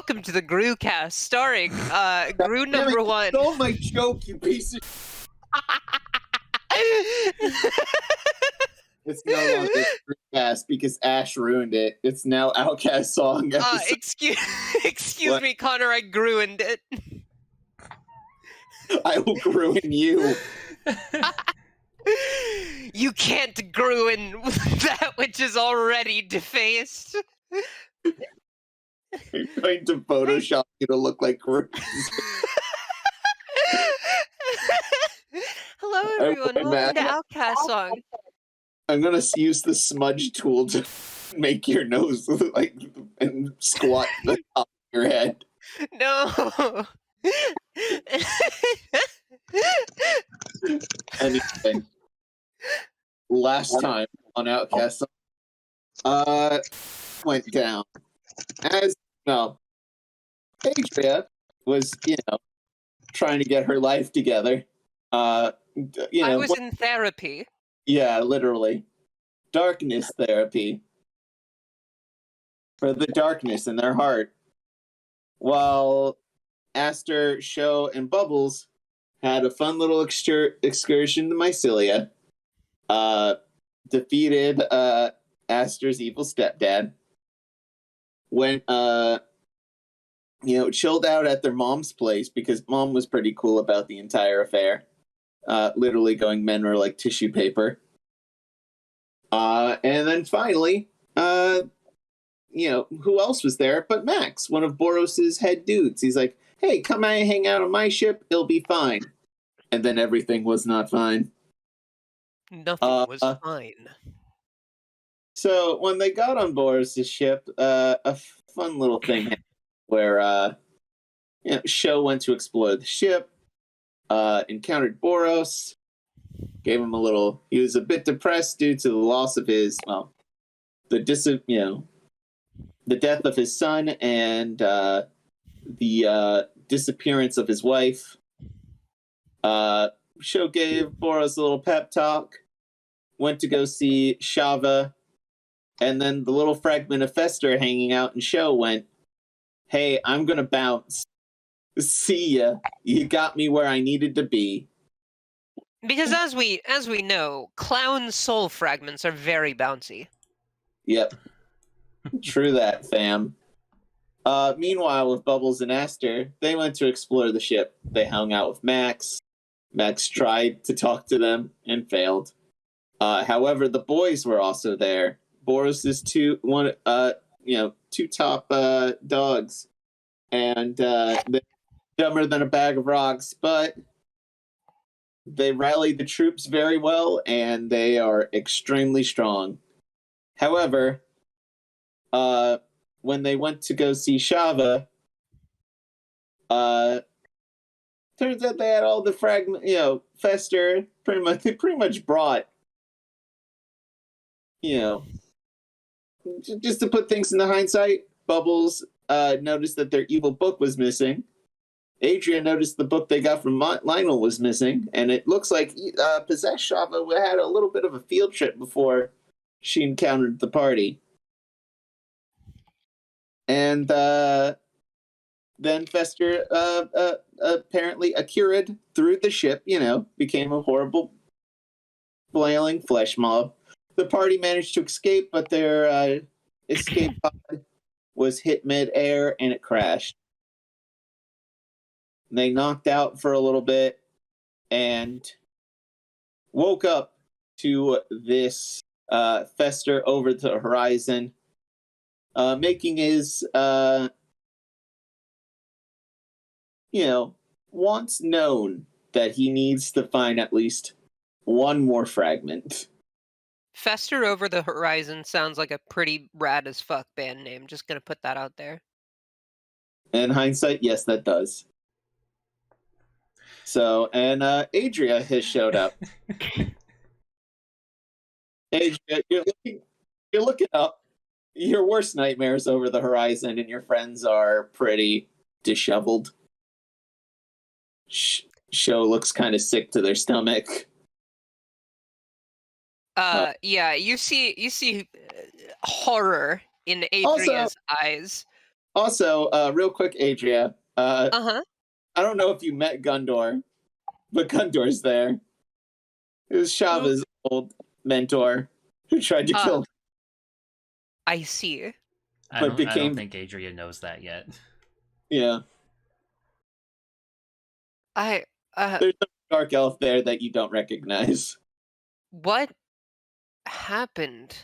welcome to the Grewcast, starring Grew number one. Stole my joke, you piece of. It's no longer Grewcast because Ash ruined it. It's now Outcast Song. Excuse me, Connar. I ruined it. I will ruin you. You can't ruin that which is already defaced. You're going to Photoshop you to look like Grew. Hello, everyone. Welcome to Outcast Song. I'm gonna use the smudge tool to make your nose like and squat the top of your head. No. Anyway, last time on Outcast Song, went down. As no, Adria was, trying to get her life together. I was in therapy. Yeah, literally. Darkness therapy. For the darkness in their heart. While Ashter, Show, and Bubbles had a fun little excursion to Mycelia. Defeated Ashter's evil stepdad. Went, chilled out at their mom's place because mom was pretty cool about the entire affair. Literally going, men are like tissue paper. And then finally, who else was there but Max, one of Boros's head dudes. He's like, hey, come and hang out on my ship, it'll be fine. And then everything was not fine. Nothing was fine. So when they got on Boros's ship, a fun little thing happened where, Show went to explore the ship. Encountered Boros, gave him a little. He was a bit depressed due to the loss of his, the death of his son and the disappearance of his wife. Show gave Boros a little pep talk. Went to go see Shava, and then the little fragment of Fester hanging out in Show went, "Hey, I'm gonna bounce. See ya. You got me where I needed to be." Because as we know, clown soul fragments are very bouncy. Yep. True that, fam. Meanwhile, with Bubbles and Ashter, they went to explore the ship. They hung out with Max. Max tried to talk to them and failed. However, the boys were also there. Boros's two top dogs. And they're dumber than a bag of rocks, but they rallied the troops very well, and they are extremely strong. However, when they went to go see Shava, turns out they had all the fragment, Fester, they pretty much brought, just to put things into hindsight, Bubbles noticed that their evil book was missing. Adria noticed the book they got from Lionel was missing, and it looks like Possessed Shava had a little bit of a field trip before she encountered the party. And then Fester apparently accured through the ship, became a horrible, flailing flesh mob. The party managed to escape, but their escape pod was hit mid-air and it crashed. They knocked out for a little bit and woke up to this Fester over the horizon, making his, wants known that he needs to find at least one more fragment. Fester over the horizon sounds like a pretty rad as fuck band name. Just gonna put that out there. In hindsight, yes, that does. So, and Adria has showed up. Adria, you're looking up. Your worst nightmares over the horizon, and your friends are pretty disheveled. Show looks kind of sick to their stomach. Yeah, you see horror in Adria's eyes. Also, real quick, Adria. Uh-huh. I don't know if you met Gundor, but Gundor's there. It was Who? Shava's old mentor who tried to kill him, I see. but I don't became think Adria knows that yet. yeah. I There's a dark elf there that you don't recognize. what happened?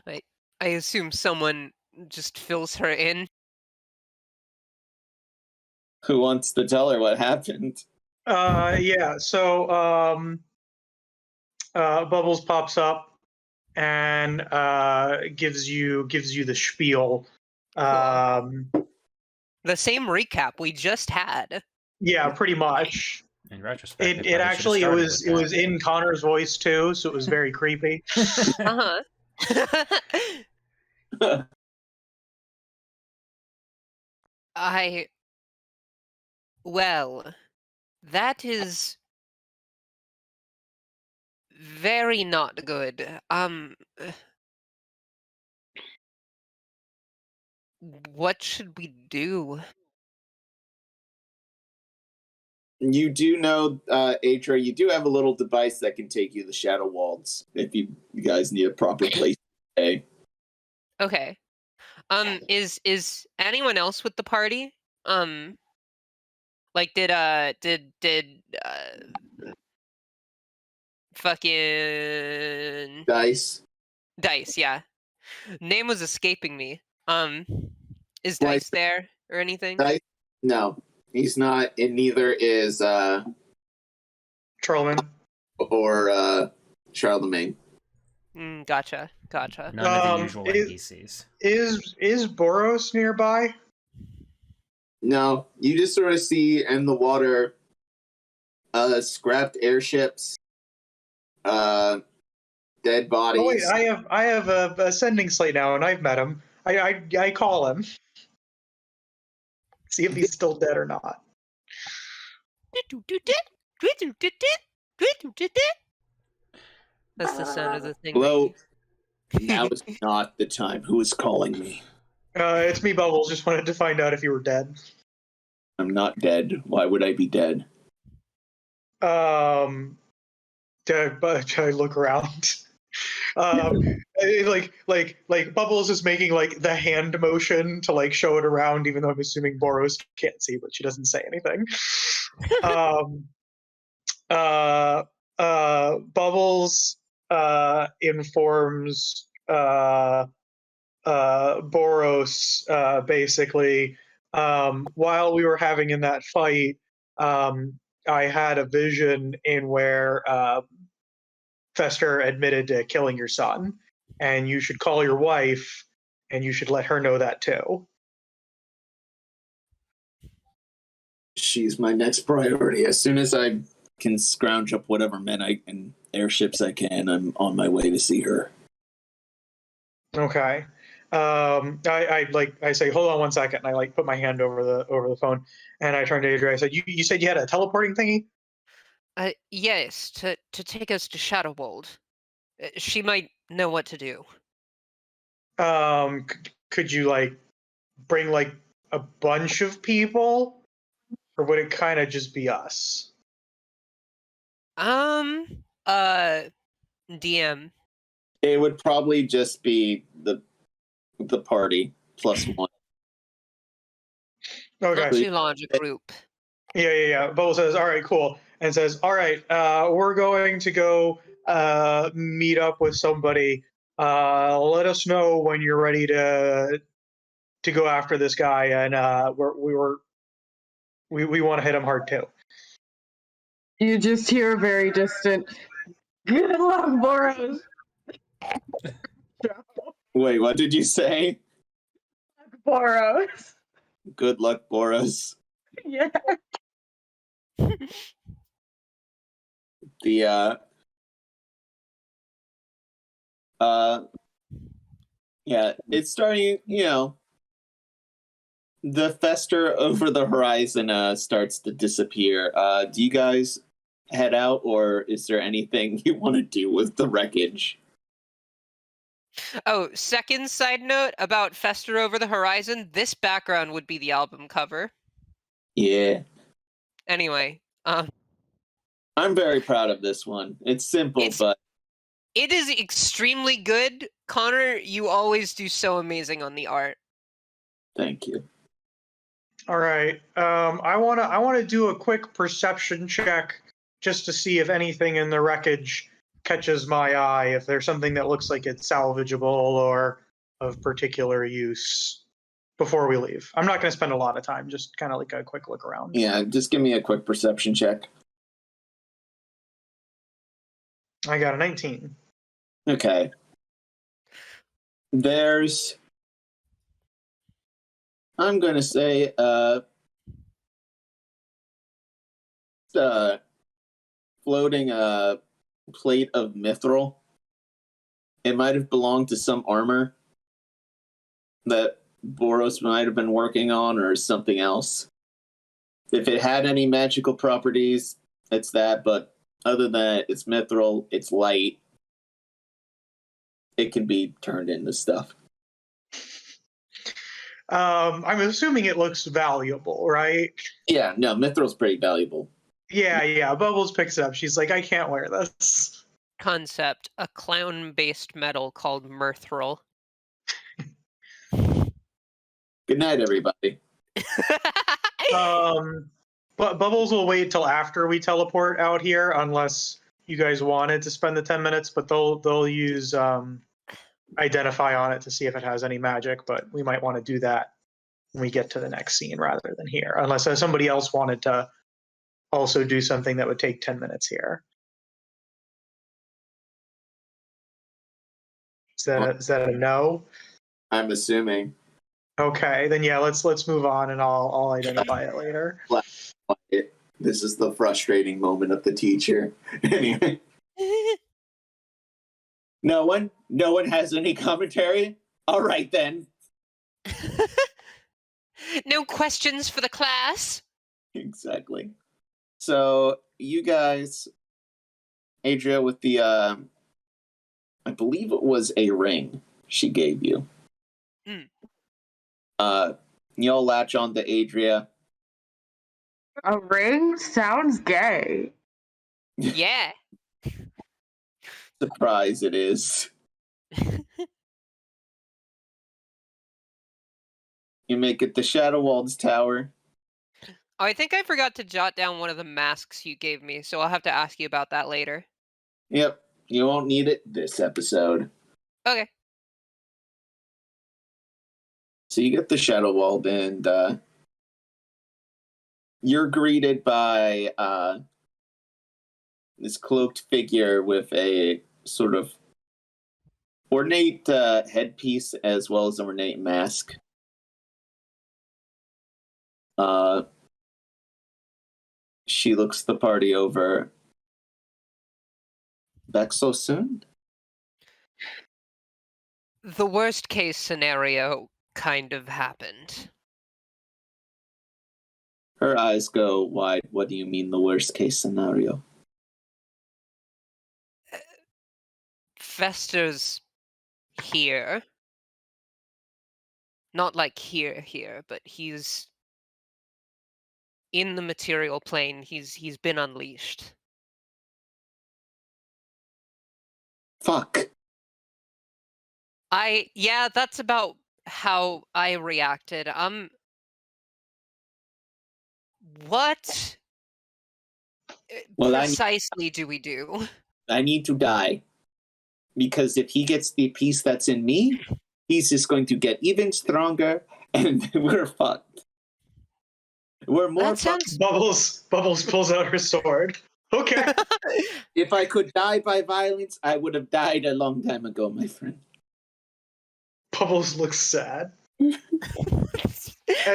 I I assume someone just fills her in. Who wants to tell her what happened? Yeah. So Bubbles pops up and gives you the spiel. Cool. The same recap we just had. Yeah, pretty much. In retrospect, It they probably should've actually it started was with it was in Connor's voice too, so it was very creepy. that. Uh-huh. Well, that is very not good. What should we do? You do know, Adria, you do have a little device that can take you the Shadow Walls if you guys need a proper place to stay. Okay. Is anyone else with the party? Like fucking Dice. Dice, yeah. Name was escaping me. Is Like- Dice there or anything? Dice? No, he's not, and neither is Trollman. or Charlemagne. Gotcha. None of the usual is- NPCs. Is Boros nearby? No, you just sort of see in the water scrapped airships, dead bodies. Oh wait, I have a sending slate now, and I've met him. I call him. See if he's still dead or not. That's the sound of the thing. Hello. Now is not the time. Who is calling me? It's me, Bubbles. Just wanted to find out if you were dead. I'm not dead. Why would I be dead? But I look around. Like Bubbles is making like the hand motion to like show it around, even though I'm assuming Boros can't see, but she doesn't say anything. Bubbles informs Boros basically while we were having in that fight. I had a vision in where Fester admitted to killing your son, and you should call your wife, and you should let her know that too. She's my next priority. As soon as I can scrounge up whatever men and airships I can, I'm on my way to see her. Okay. I say, hold on 1 second, and I like put my hand over the phone, and I turn to Adria. I said, you said you had a teleporting thingy? Yes, to take us to Shadowwold. She might know what to do. Could you like bring like a bunch of people, or would it kind of just be us? DM. It would probably just be the party plus one. Not Okay. too large a group. Yeah. Bubble says, all right, cool. And says, all right, we're going to go meet up with somebody. Let us know when you're ready to go after this guy, and we want to hit him hard too. You just hear a very distant, good luck, Boros. Wait, what did you say? Boros. Good luck, Boros. Yeah. The yeah, it's starting, the fester over the horizon starts to disappear. Do you guys head out, or is there anything you want to do with the wreckage? Oh, second side note about Fester Over the Horizon. This background would be the album cover. Yeah. Anyway, I'm very proud of this one. It's simple, but it is extremely good. Connar, you always do so amazing on the art. thank you. All right. I wanna do a quick perception check just to see if anything in the wreckage catches my eye. If there's something that looks like it's salvageable or of particular use before we leave. I'm not going to spend a lot of time. Just kind of like a quick look around. Yeah, just give me a quick perception check. I got a 19. Okay. There's, I'm going to say, floating a plate of mithril. It might have belonged to some armor that Boros might have been working on or something else. If it had any magical properties, it's that, but other than that, it's mithril, it's light. It can be turned into stuff. I'm assuming it looks valuable, right? Yeah, no, mithril's pretty valuable. Yeah. Bubbles picks it up. She's like, I can't wear this. Concept: a clown-based metal called Mirthril. Good night, everybody. But Bubbles will wait till after we teleport out here, unless you guys wanted to spend the 10 minutes. But they'll use identify on it to see if it has any magic. But we might want to do that when we get to the next scene rather than here, unless somebody else wanted to also do something that would take 10 minutes here. Is that a no? I'm assuming. Okay, then yeah, let's move on, and I'll identify it later. This is the frustrating moment of the teacher. Anyway, no one has any commentary. All right then. No questions for the class? Exactly. So you guys, Adria, with the I believe it was a ring she gave you. Y'all latch on to Adria. A ring sounds gay. Yeah. Surprise it is. You make it to Shadowwald's tower. Oh, I think I forgot to jot down one of the masks you gave me, so I'll have to ask you about that later. Yep, you won't need it this episode. Okay. So you get the Shadowwald, and you're greeted by this cloaked figure with a sort of ornate headpiece as well as an ornate mask. She looks the party over. Back so soon? The worst case scenario kind of happened. Her eyes go wide. What do you mean the worst case scenario? Fester's here. Not like here, but he's in the material plane. He's been unleashed. Fuck. Yeah, that's about how I reacted. What precisely do we do? I need to die. Because if he gets the piece that's in me, he's just going to get even stronger, and we're fucked. We're more fucked. Bubbles pulls out her sword. Okay. If I could die by violence, I would have died a long time ago, my friend. Bubbles looks sad. And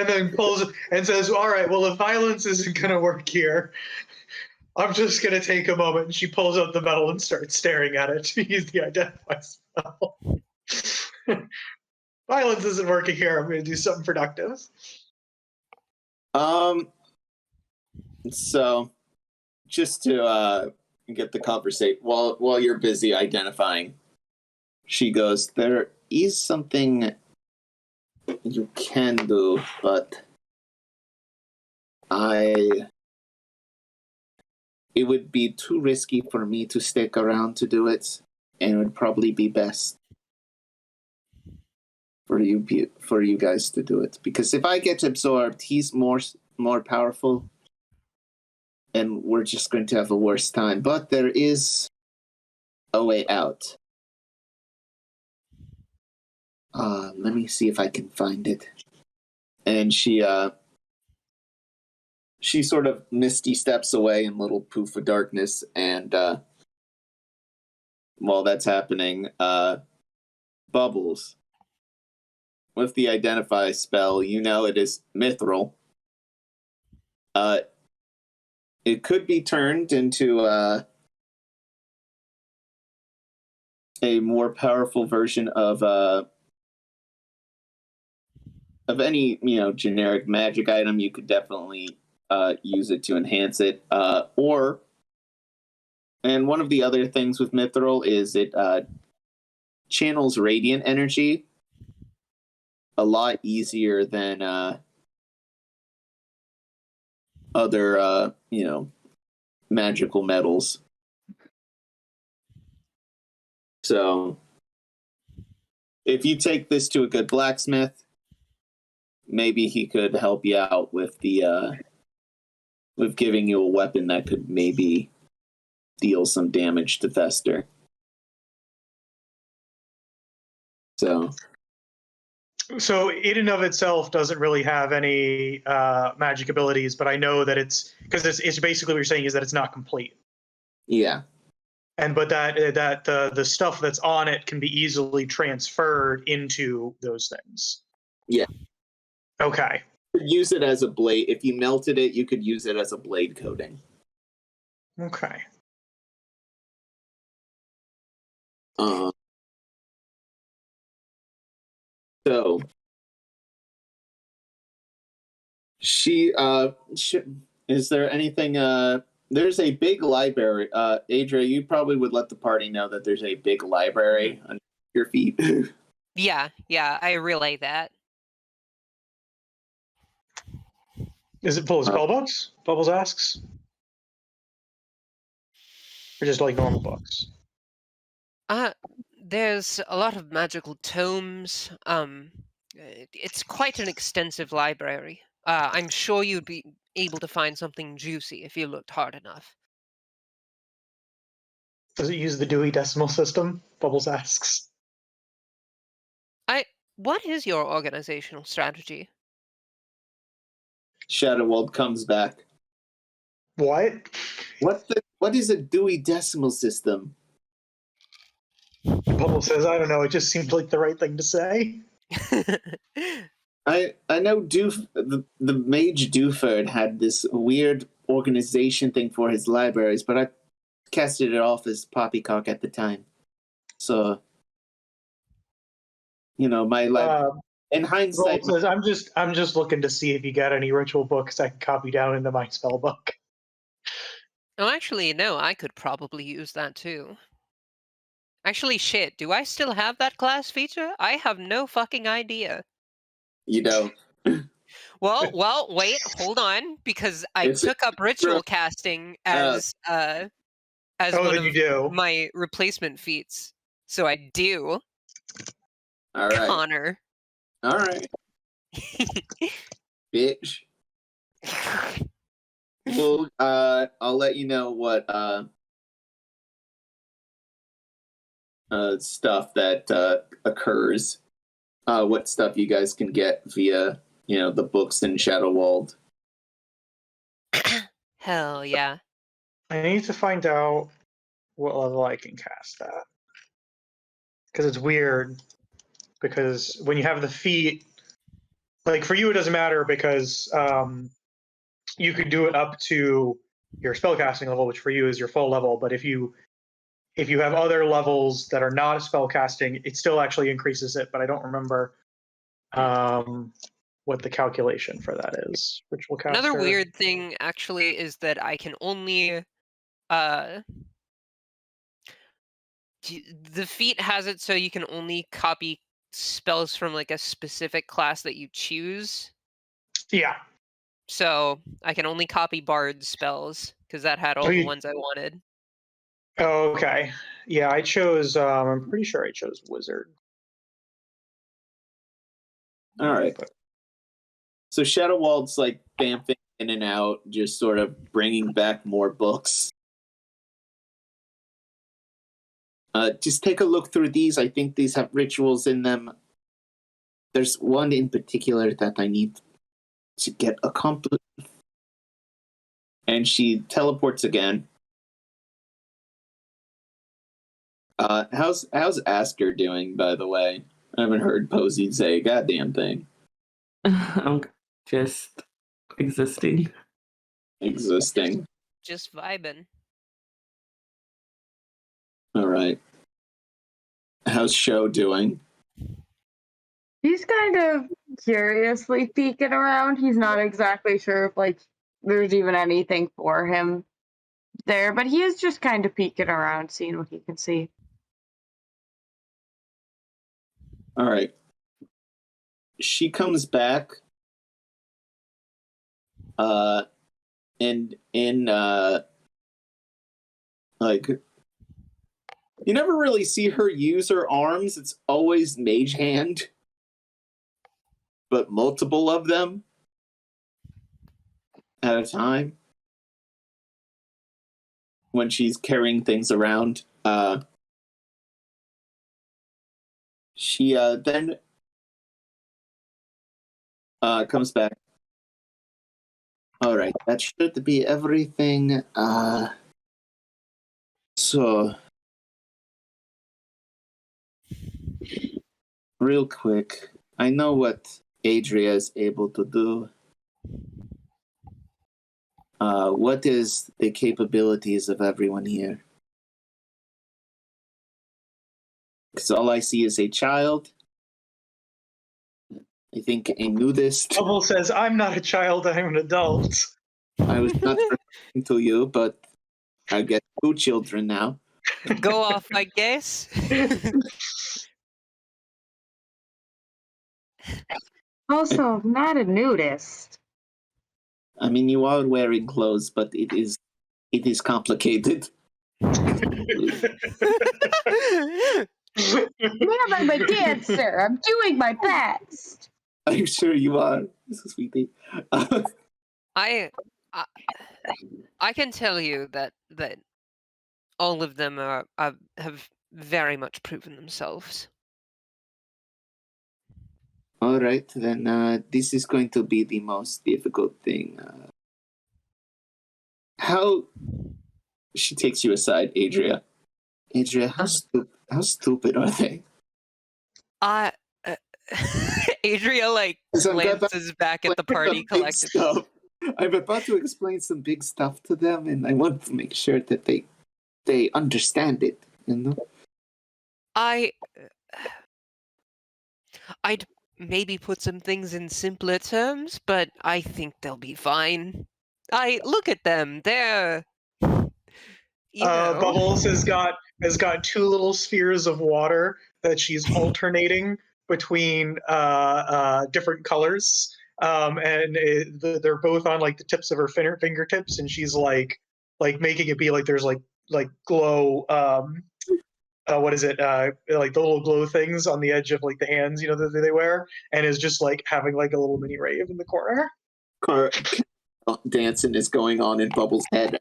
then pulls and says, all right, well, if violence isn't going to work here, I'm just going to take a moment. And she pulls out the medal and starts staring at it to use the identify spell. Violence isn't working here. I'm going to do something productive. So, just to get the conversation, while you're busy identifying, she goes, there is something you can do, but it would be too risky for me to stick around to do it, and it would probably be best for you guys to do it. Because if I get absorbed, he's more powerful, and we're just going to have a worse time. But there is a way out. Let me see if I can find it. And she sort of misty steps away in a little poof of darkness, and while that's happening, Bubbles, with the identify spell, you know it is mithril. It could be turned into a more powerful version of any generic magic item. You could definitely use it to enhance it, and one of the other things with mithril is it channels radiant energy a lot easier than other magical metals. So if you take this to a good blacksmith, maybe he could help you out with with giving you a weapon that could maybe deal some damage to Fester. So in and of itself doesn't really have any magic abilities, but I know that it's basically what you're saying is that it's not complete. Yeah. But that the stuff that's on it can be easily transferred into those things. Yeah. Okay. Use it as a blade. If you melted it, you could use it as a blade coating. Okay. So is there anything there's a big library. Adria, you probably would let the party know that there's a big library under your feet. Yeah, I relay that. Is it full of spell books? Bubbles asks. Or just like normal books? There's a lot of magical tomes. It's quite an extensive library. I'm sure you'd be able to find something juicy if you looked hard enough. Does it use the Dewey Decimal System? Bubbles asks. What is your organizational strategy? Shadowwald comes back. What? What is a Dewey Decimal System? Bubbles says, I don't know, it just seemed like the right thing to say. I know the mage Duford had this weird organization thing for his libraries, but I casted it off as poppycock at the time. So, my in hindsight, Says, I'm just looking to see if you got any ritual books I can copy down into my spell book. Oh, actually, no, I could probably use that too. Actually, shit, do I still have that class feature? I have no fucking idea. You know. Well, wait, hold on, because I took up ritual casting as one of my replacement feats. So I do. All right. Connar. All right. Bitch. Well, I'll let you know what stuff that occurs. What stuff you guys can get via, the books in Shadowwald. Hell yeah. I need to find out what level I can cast that. Because it's weird. Because when you have the feat, like for you it doesn't matter because you could do it up to your spellcasting level, which for you is your full level. But if you have other levels that are not a spellcasting, it still actually increases it. But I don't remember what the calculation for that is. Ritual caster. Another weird thing actually is that I can only The feat has it so you can only copy spells from like a specific class that you choose. Yeah. So I can only copy Bard spells because that had all the ones I wanted. Oh, okay. Yeah, I chose. I'm pretty sure I chose Wizard. All right. So Shadowwald's like bamfing in and out, just sort of bringing back more books. Just take a look through these. I think these have rituals in them. There's one in particular that I need to get accomplished. And she teleports again. How's Ashter doing, by the way? I haven't heard Posie say a goddamn thing. I'm just existing. Just vibing. All right. How's Sho doing? He's kind of curiously peeking around. He's not exactly sure if like there's even anything for him there, but he is just kind of peeking around, seeing what he can see. All right. She comes back. And in like, you never really see her use her arms. It's always mage hand, but multiple of them at a time when she's carrying things around. She then comes back. All right, that should be everything. So, real quick, I know what Adria is able to do. What is the capabilities of everyone here? Because all I see is a child. I think a nudist. Bubble says, "I'm not a child, I'm an adult." I was not referring to you, but I get 2 children now. Go off, I guess. Also, not a nudist. I mean, you are wearing clothes, but it is complicated. Yeah, I'm a dancer. I'm doing my best. I'm sure you are, sweetie. I can tell you that all of them have very much proven themselves. All right, then this is going to be the most difficult thing. How she takes you aside, Adria. Adria, how stupid are they? Adria glances back at the party collectively. I'm about to explain some big stuff to them, and I want to make sure that they understand it. You know, I'd maybe put some things in simpler terms, but I think they'll be fine. Look at them; they're. Bubbles has got 2 little spheres of water that she's alternating between different colors, and they're both on like the tips of her fingertips, and she's like making it be like there's like glow. What is it? Like the little glow things on the edge of like the hands, that they wear, and is just like having like a little mini rave in the corner. Dancing is going on in Bubbles' head.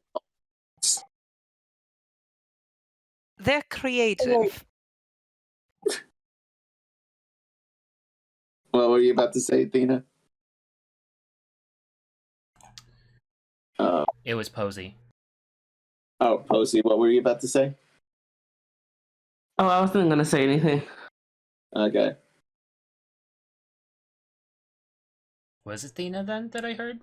They're creative. What were you about to say, Athena? It was Posie. Oh, Posie, what were you about to say? Oh, I wasn't going to say anything. Okay. Was it Athena then that I heard?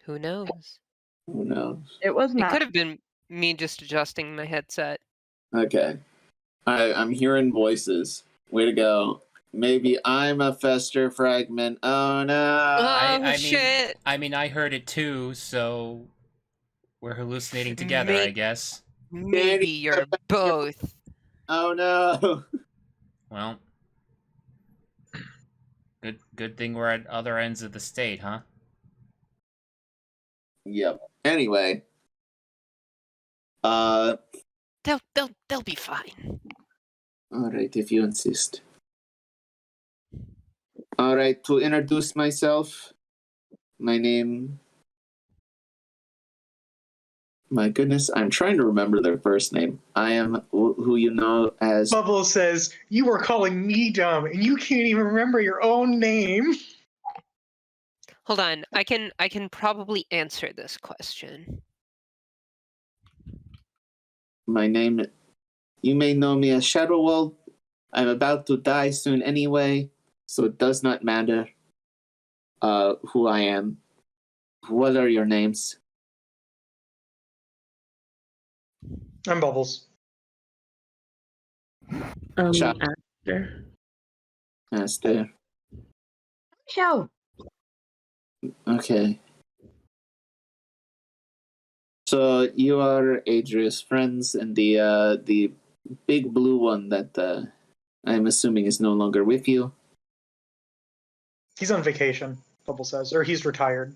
Who knows? Who knows? It was not. It could have been me just adjusting my headset. Okay. I'm hearing voices. Way to go. Maybe I'm a Fester fragment. Oh no. Shit. I mean, I heard it too, so we're hallucinating together, I guess. Maybe you're both. Oh no. Well, good thing we're at other ends of the state, huh? Yep. Anyway. They'll be fine. Alright, if you insist. Alright, to introduce myself, my name... My goodness, I'm trying to remember their first name. I am who you know as... Bubbles says, you were calling me dumb, and you can't even remember your own name. Hold on, I can probably answer this question. My name... You may know me as Shadowwall. I'm about to die soon anyway, so it does not matter who I am. What are your names? I'm Bubbles. Ashter. Ashter. Show. Okay. So you are Adria's friends, and the big blue one that I'm assuming is no longer with you. He's on vacation, Bubbles says, or he's retired.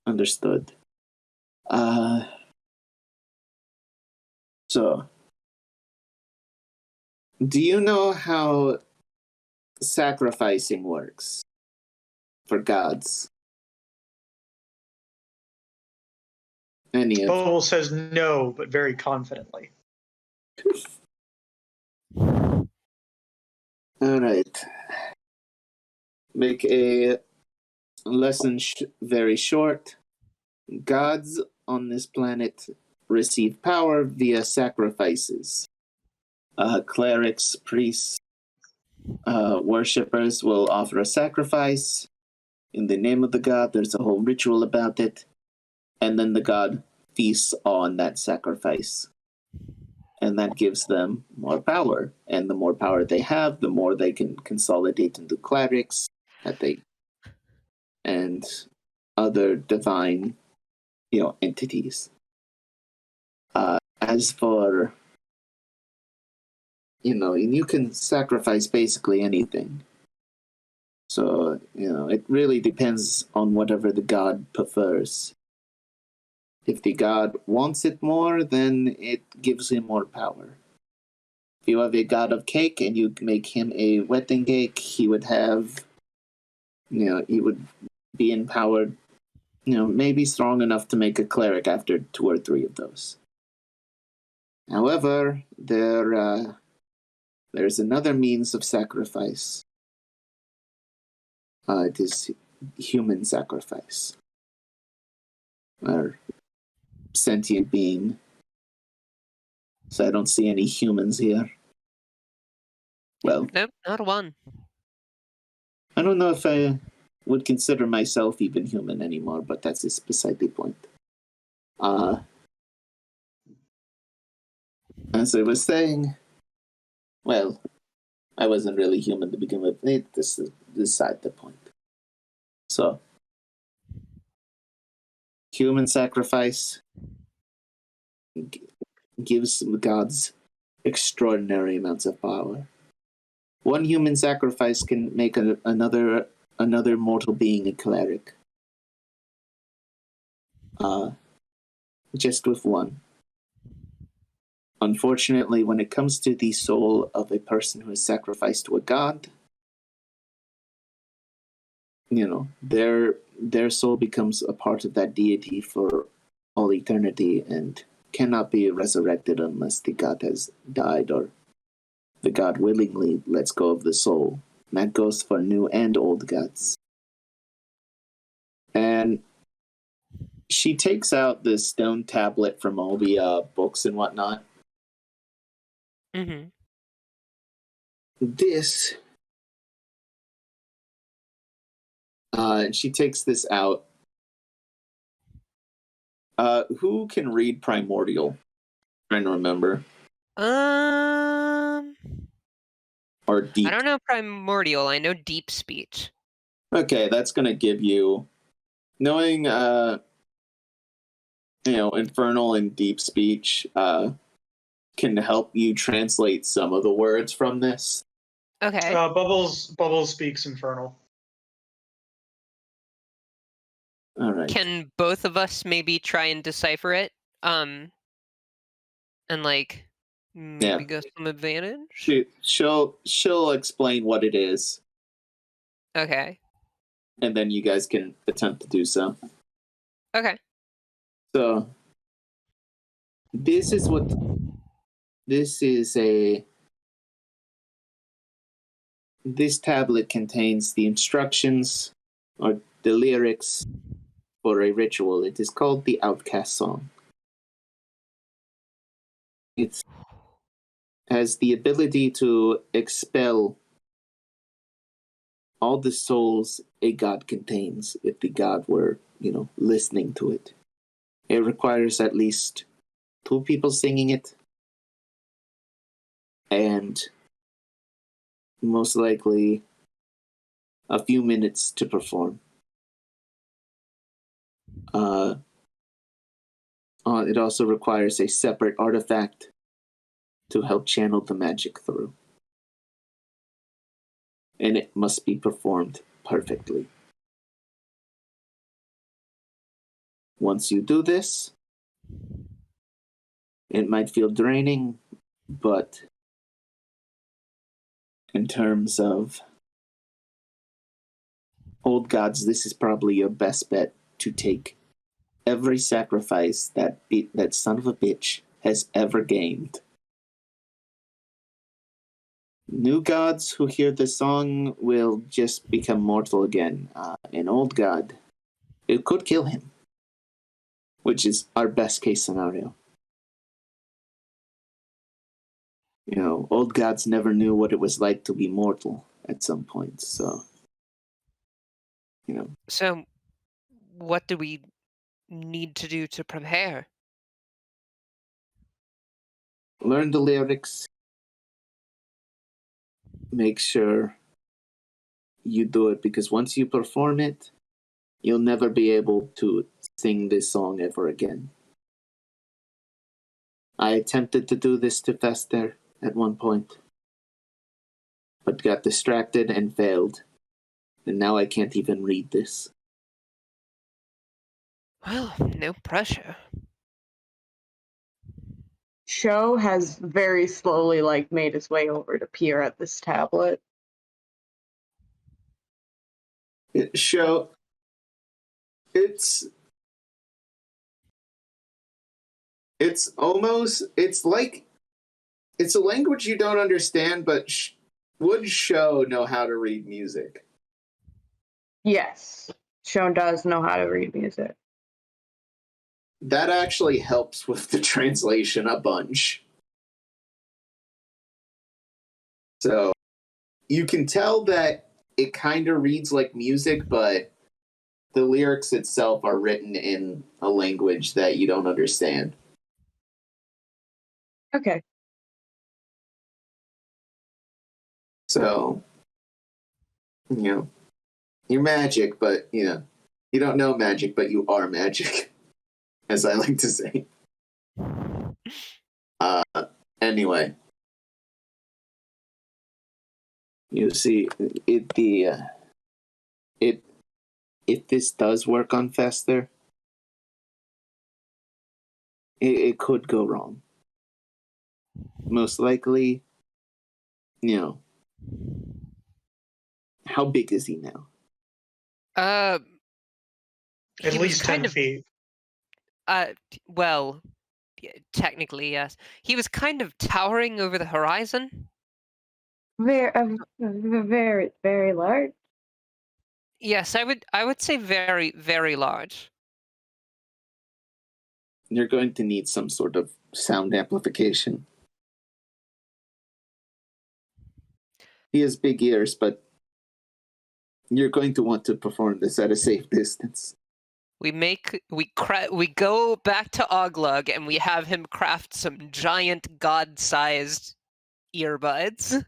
Understood. So, do you know how sacrificing works for gods? Any of... Bubbles says no, but very confidently. All right. Make a lesson very short. Gods on this planet receive power via sacrifices. Clerics, priests, worshippers will offer a sacrifice in the name of the god. There's a whole ritual about it. And then the god feasts on that sacrifice. And that gives them more power. And the more power they have, the more they can consolidate into clerics and other divine, entities. As for, and you can sacrifice basically anything. So, it really depends on whatever the god prefers. If the god wants it more, then it gives him more power. If you have a god of cake and you make him a wedding cake, he would have, he would be empowered, maybe strong enough to make a cleric after 2 or 3 of those. However, there's another means of sacrifice. It is human sacrifice. Or sentient being. So I don't see any humans here. Well, nope, not one. I don't know if I would consider myself even human anymore, but that's just beside the point. As I was saying, well, I wasn't really human to begin with. This is beside the point. So, human sacrifice gives the gods extraordinary amounts of power. One human sacrifice can make another mortal being a cleric. Just with one. Unfortunately, when it comes to the soul of a person who is sacrificed to a god, their soul becomes a part of that deity for all eternity and cannot be resurrected unless the god has died or the god willingly lets go of the soul. And that goes for new and old gods. And she takes out this stone tablet from all the books and whatnot. Mm-hmm. This... and she takes this out. Who can read Primordial? I'm trying to remember. Or Deep. I don't know Primordial. I know Deep Speech. Okay, that's going to give you... Knowing infernal and deep speech can help you translate some of the words from this. Okay. Bubbles speaks infernal. All right. Can both of us maybe try and decipher it? And maybe get some advantage? She'll explain what it is. Okay. And then you guys can attempt to do so. Okay. So this is this tablet contains the instructions or the lyrics for a ritual. It is called the Outcast Song. It has the ability to expel all the souls a god contains if the god were, listening to it. It requires at least 2 people singing it, and most likely a few minutes to perform. It also requires a separate artifact to help channel the magic through. And it must be performed perfectly. Once you do this, it might feel draining, but in terms of old gods, this is probably your best bet to take every sacrifice that son of a bitch has ever gained. New gods who hear the song will just become mortal again. An old god, it could kill him, which is our best case scenario. Old gods never knew what it was like to be mortal at some point, so. So, what do we need to do to prepare? Learn the lyrics. Make sure you do it, because once you perform it, you'll never be able to sing this song ever again. I attempted to do this to Fester at one point, but got distracted and failed. And now I can't even read this. Well, no pressure. Sho has very slowly made his way over to peer at this tablet. Sho, it's a language you don't understand, but would Sho know how to read music? Yes, Sho does know how to read music. That actually helps with the translation a bunch. So you can tell that it kind of reads like music, but the lyrics itself are written in a language that you don't understand. Okay. So, you're magic, but, you don't know magic, but you are magic, as I like to say. Anyway. You see, if this does work on Fester, it could go wrong. Most likely, how big is he now? At least 10 feet. Well, technically, yes. He was kind of towering over the horizon. Very, very, very large. Yes, I would say very, very large. You're going to need some sort of sound amplification. He has big ears, but you're going to want to perform this at a safe distance. We go back to Oglug and we have him craft some giant god-sized earbuds.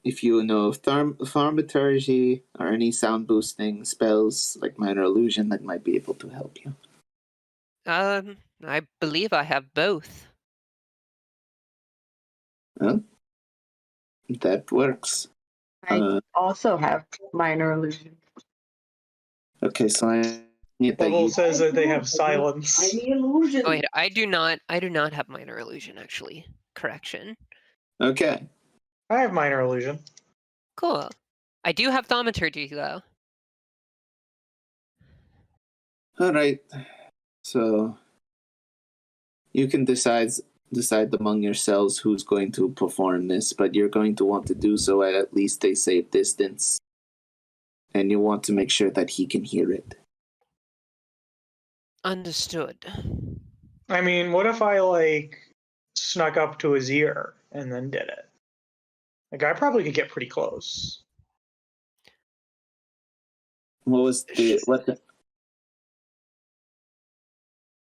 if you know of thaumaturgy or any sound boosting spells like minor illusion, that might be able to help you. I believe I have both. Well, that works. I also have minor illusion. Okay, so I need that Bubble you... says that they have silence. illusion. Oh, wait, I do not have minor illusion, actually. Correction. Okay. I have minor illusion. Cool. I do have thaumaturgy, though. All right. So you can decide among yourselves who's going to perform this, but you're going to want to do so at least a safe distance. And you want to make sure that he can hear it. Understood. I mean, what if I, snuck up to his ear and then did it? Like, I probably could get pretty close.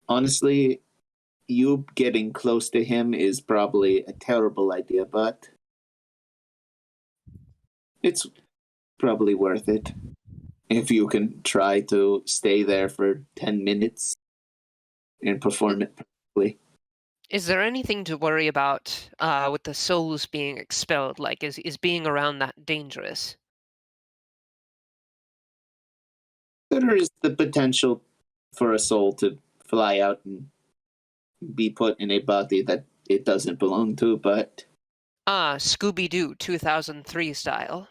Honestly, you getting close to him is probably a terrible idea, but it's probably worth it. If you can try to stay there for 10 minutes and perform it perfectly. Is there anything to worry about with the souls being expelled? Like, is being around that dangerous? There is the potential for a soul to fly out and be put in a body that it doesn't belong to, but... Scooby-Doo 2003 style.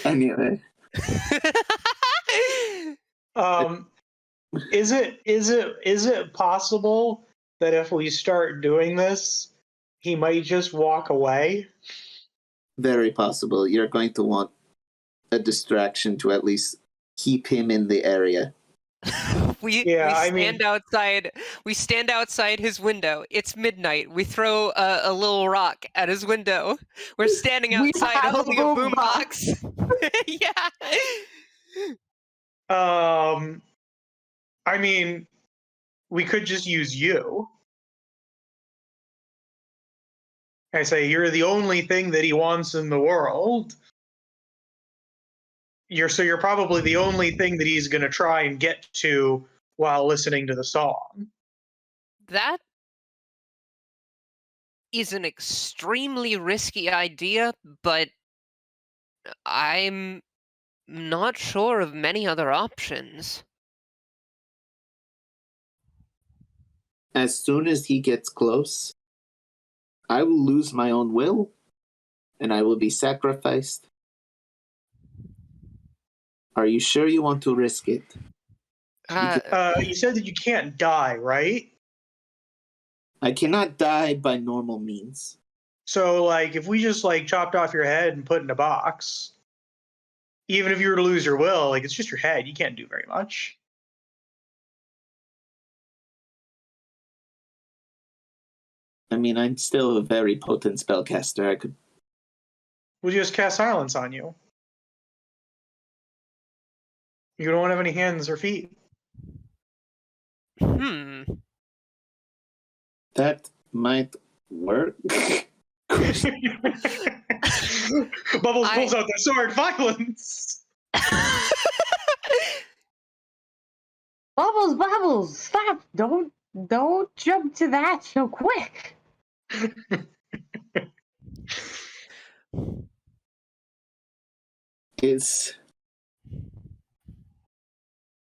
Anyway. Is it possible that if we start doing this, he might just walk away? Very possible. You're going to want a distraction to at least keep him in the area. We stand outside his window. It's midnight. We throw a little rock at his window. We're standing outside holding a boombox. Yeah. I mean, we could just use you. I say, you're the only thing that he wants in the world. You're probably the only thing that he's going to try and get to while listening to the song. That is an extremely risky idea, but I'm not sure of many other options. As soon as he gets close, I will lose my own will, and I will be sacrificed. Are you sure you want to risk it? You said that you can't die, right? I cannot die by normal means. So, if we just, chopped off your head and put in a box, even if you were to lose your will, it's just your head. You can't do very much. I mean, I'm still a very potent spellcaster. I could... We'll just cast silence on you. You don't have any hands or feet. That might work. Bubbles pulls out the sword. Violence! Bubbles, stop! Don't jump to that so quick. It's...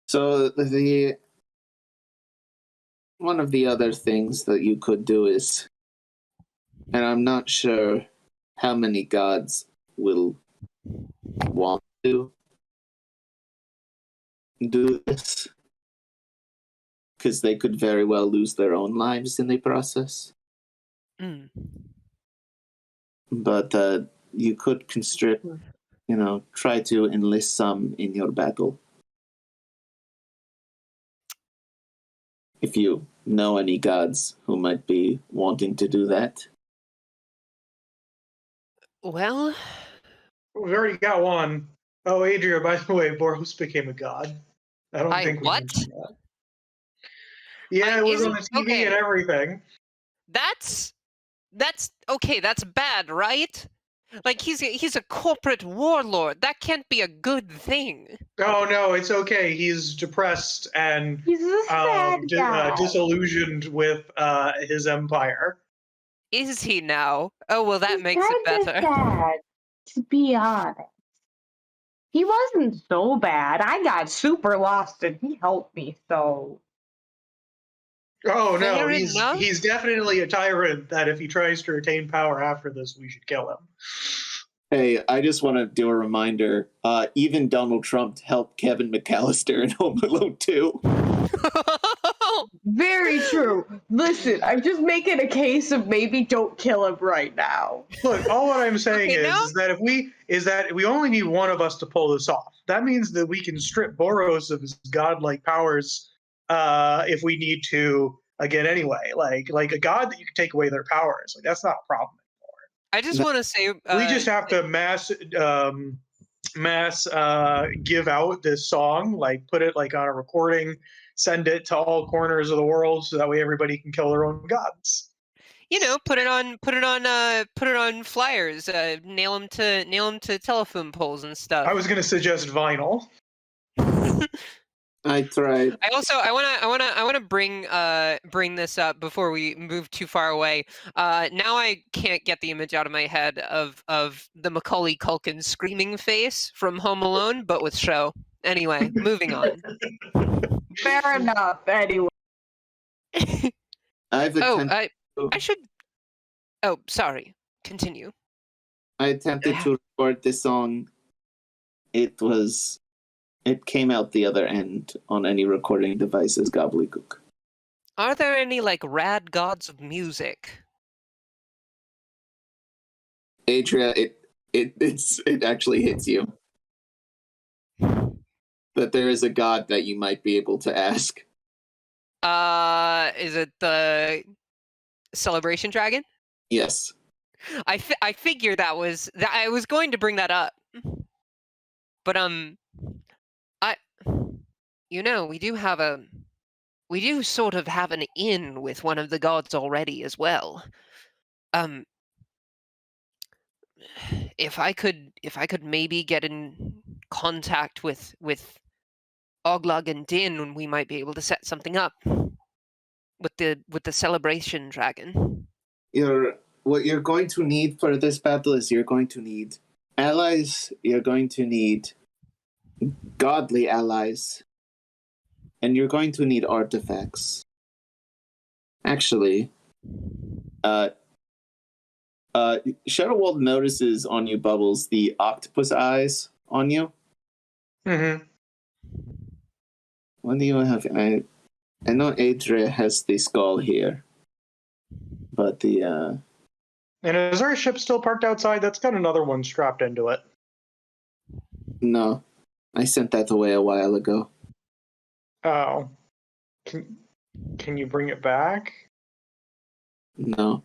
So one of the other things that you could do is, and I'm not sure how many gods will want to do this, because they could very well lose their own lives in the process. But you could constrict, try to enlist some in your battle. If you know any gods who might be wanting to do that. Well, we've already got one. Oh, Adria, by the way, Boros became a god. I don't think we mentioned that. Yeah, it was on the TV and everything. That's That's okay. That's bad, right? Like he's a corporate warlord. That can't be a good thing. Oh no, it's okay. He's depressed and He's a sad guy. disillusioned with his empire. Is he now? Oh well, that He's makes it better. Sad, to be honest. He wasn't so bad. I got super lost and he helped me, so. Oh no, Fair he's enough. definitely a tyrant that if he tries to retain power after this, we should kill him. Hey, I just want to do a reminder. Even Donald Trump helped Kevin McAllister in Home Alone 2. Very true. Listen, I'm just making a case of maybe don't kill him right now. Look, all what I'm saying Okay, is that we only need one of us to pull this off. That means that we can strip Boros of his godlike powers if we need to again anyway. Like a god that you can take away their powers. Like that's not a problem anymore. I just want to say We just have to mass give out this song, like put it like on a recording, send it to all corners of the world so that way everybody can kill their own gods. put it on flyers, nail them to telephone poles and stuff. I was going to suggest vinyl. I tried. I want to bring this up before we move too far away. Now I can't get the image out of my head of the Macaulay Culkin screaming face from Home Alone, but with show. Anyway, moving on. Fair enough. Anyway. I should. Oh, sorry. Continue. I attempted to record this song. It came out the other end on any recording devices, gobbledygook. Are there any like rad gods of music? Adria, it actually hits you that there is a god that you might be able to ask. Is it the Celebration Dragon? Yes. I figured that I was going to bring that up, but we do sort of have an in with one of the gods already as well. If I could maybe get in contact with Oglag and Din, we might be able to set something up with the Celebration Dragon. What you're going to need for this battle is you're going to need allies, you're going to need godly allies, and you're going to need artifacts. Actually, Shadowwald notices on you, Bubbles, the octopus eyes on you. Mm-hmm. What do you have? I know Adria has the skull here, but the And is our ship still parked outside? That's got another one strapped into it. No, I sent that away a while ago. Oh. Can you bring it back? No.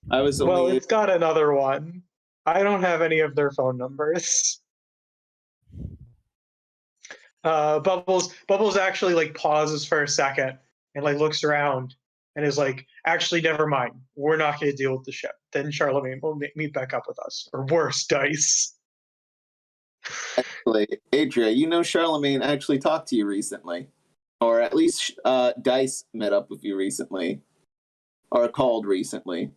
I was only... Well, it's got another one. I don't have any of their phone numbers. Bubbles actually like pauses for a second and like looks around and is like, actually, never mind. We're not going to deal with the ship. Then Charlemagne will meet back up with us. Or worse, Dice. Actually, Adria, you know Charlemagne actually talked to you recently. Or at least Dice met up with you recently. Or called recently.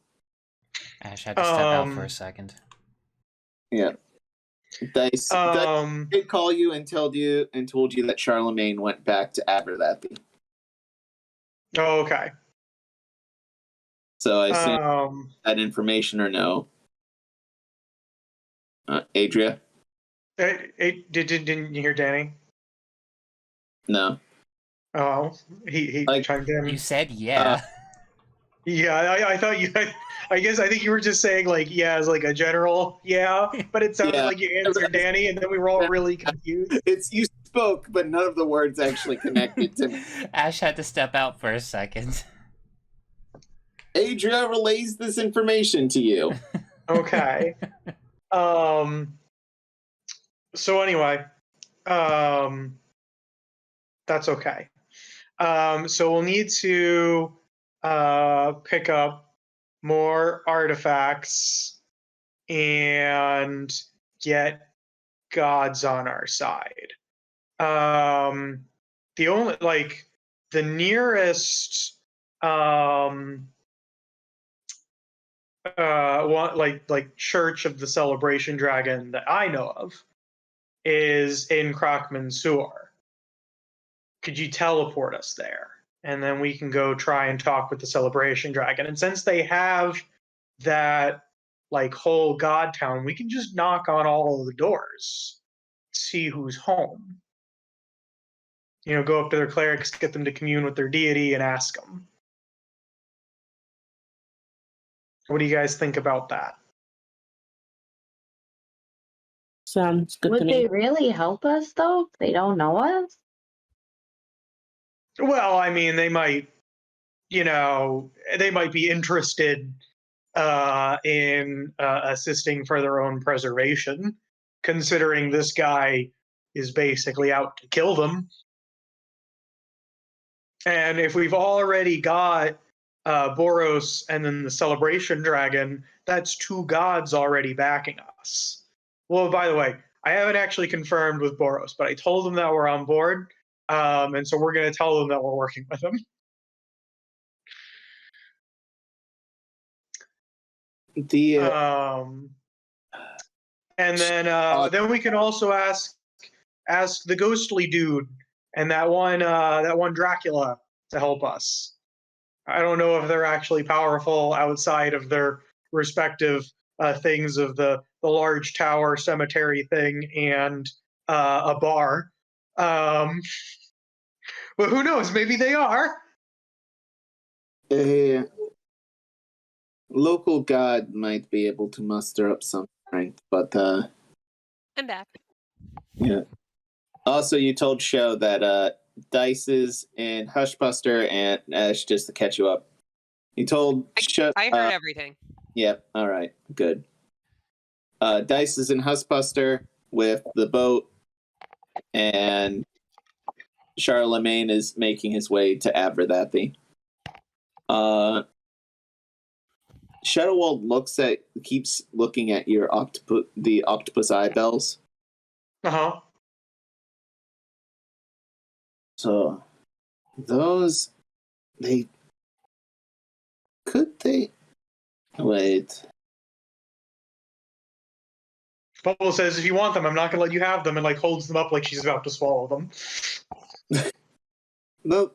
Ash had to step out for a second. Yeah. Dice did call you and told you that Charlemagne went back to Aberthappy. Oh, okay. So I sent that information or no? Adria? Didn't you hear Danny? No. Oh, he chimed in. You said yeah. Yeah, I thought you. I think you were just saying like yeah as like a general yeah, but it sounded like you answered Danny, and then we were all really confused. It's you spoke, but none of the words actually connected to me. Ash had to step out for a second. Adria relays this information to you. Okay. So anyway, that's okay. So we'll need to pick up more artifacts and get gods on our side. The only the nearest one Church of the Celebration Dragon that I know of is in Crockman Sewer. Could you teleport us there? And then we can go try and talk with the Celebration Dragon. And since they have that whole god town, we can just knock on all of the doors, see who's home. Go up to their clerics, get them to commune with their deity, and ask them. What do you guys think about that? Sounds good to Would me. they really help us though? If they don't know us? Well, I mean, they might, they might be interested in assisting for their own preservation, considering this guy is basically out to kill them. And if we've already got Boros and then the Celebration Dragon, that's two gods already backing us. Well, by the way, I haven't actually confirmed with Boros, but I told them that we're on board, and so we're going to tell them that we're working with them. And then we can also ask the ghostly dude and that one Dracula to help us. I don't know if they're actually powerful outside of their respective things of the large tower cemetery thing and a bar. But who knows? Maybe they are. A local god might be able to muster up some strength, but I'm back. yeah. Also, you told Sho that Dices and Hushbuster and Ash, just to catch you up. You told Sho. I heard everything. Yep. All right. Good. Dices and Hushbuster with the boat, and Charlemagne is making his way to Aberthathi. Shadowwald keeps looking at your the octopus eye bells. Uh-huh. So those wait. Bubble says, if you want them, I'm not going to let you have them, and holds them up like she's about to swallow them. No,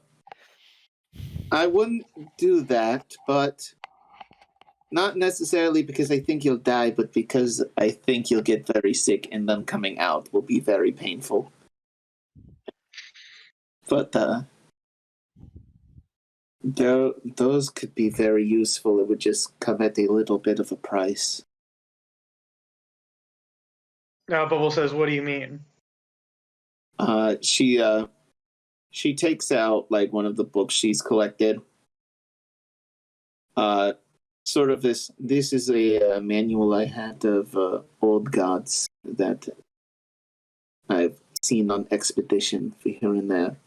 I wouldn't do that, but not necessarily because I think you'll die, but because I think you'll get very sick, and them coming out will be very painful. But those could be very useful. It would just come at a little bit of a price. Bubble says, what do you mean? She takes out one of the books she's collected. Sort of this is a manual I had of old gods that I've seen on expedition for here and there.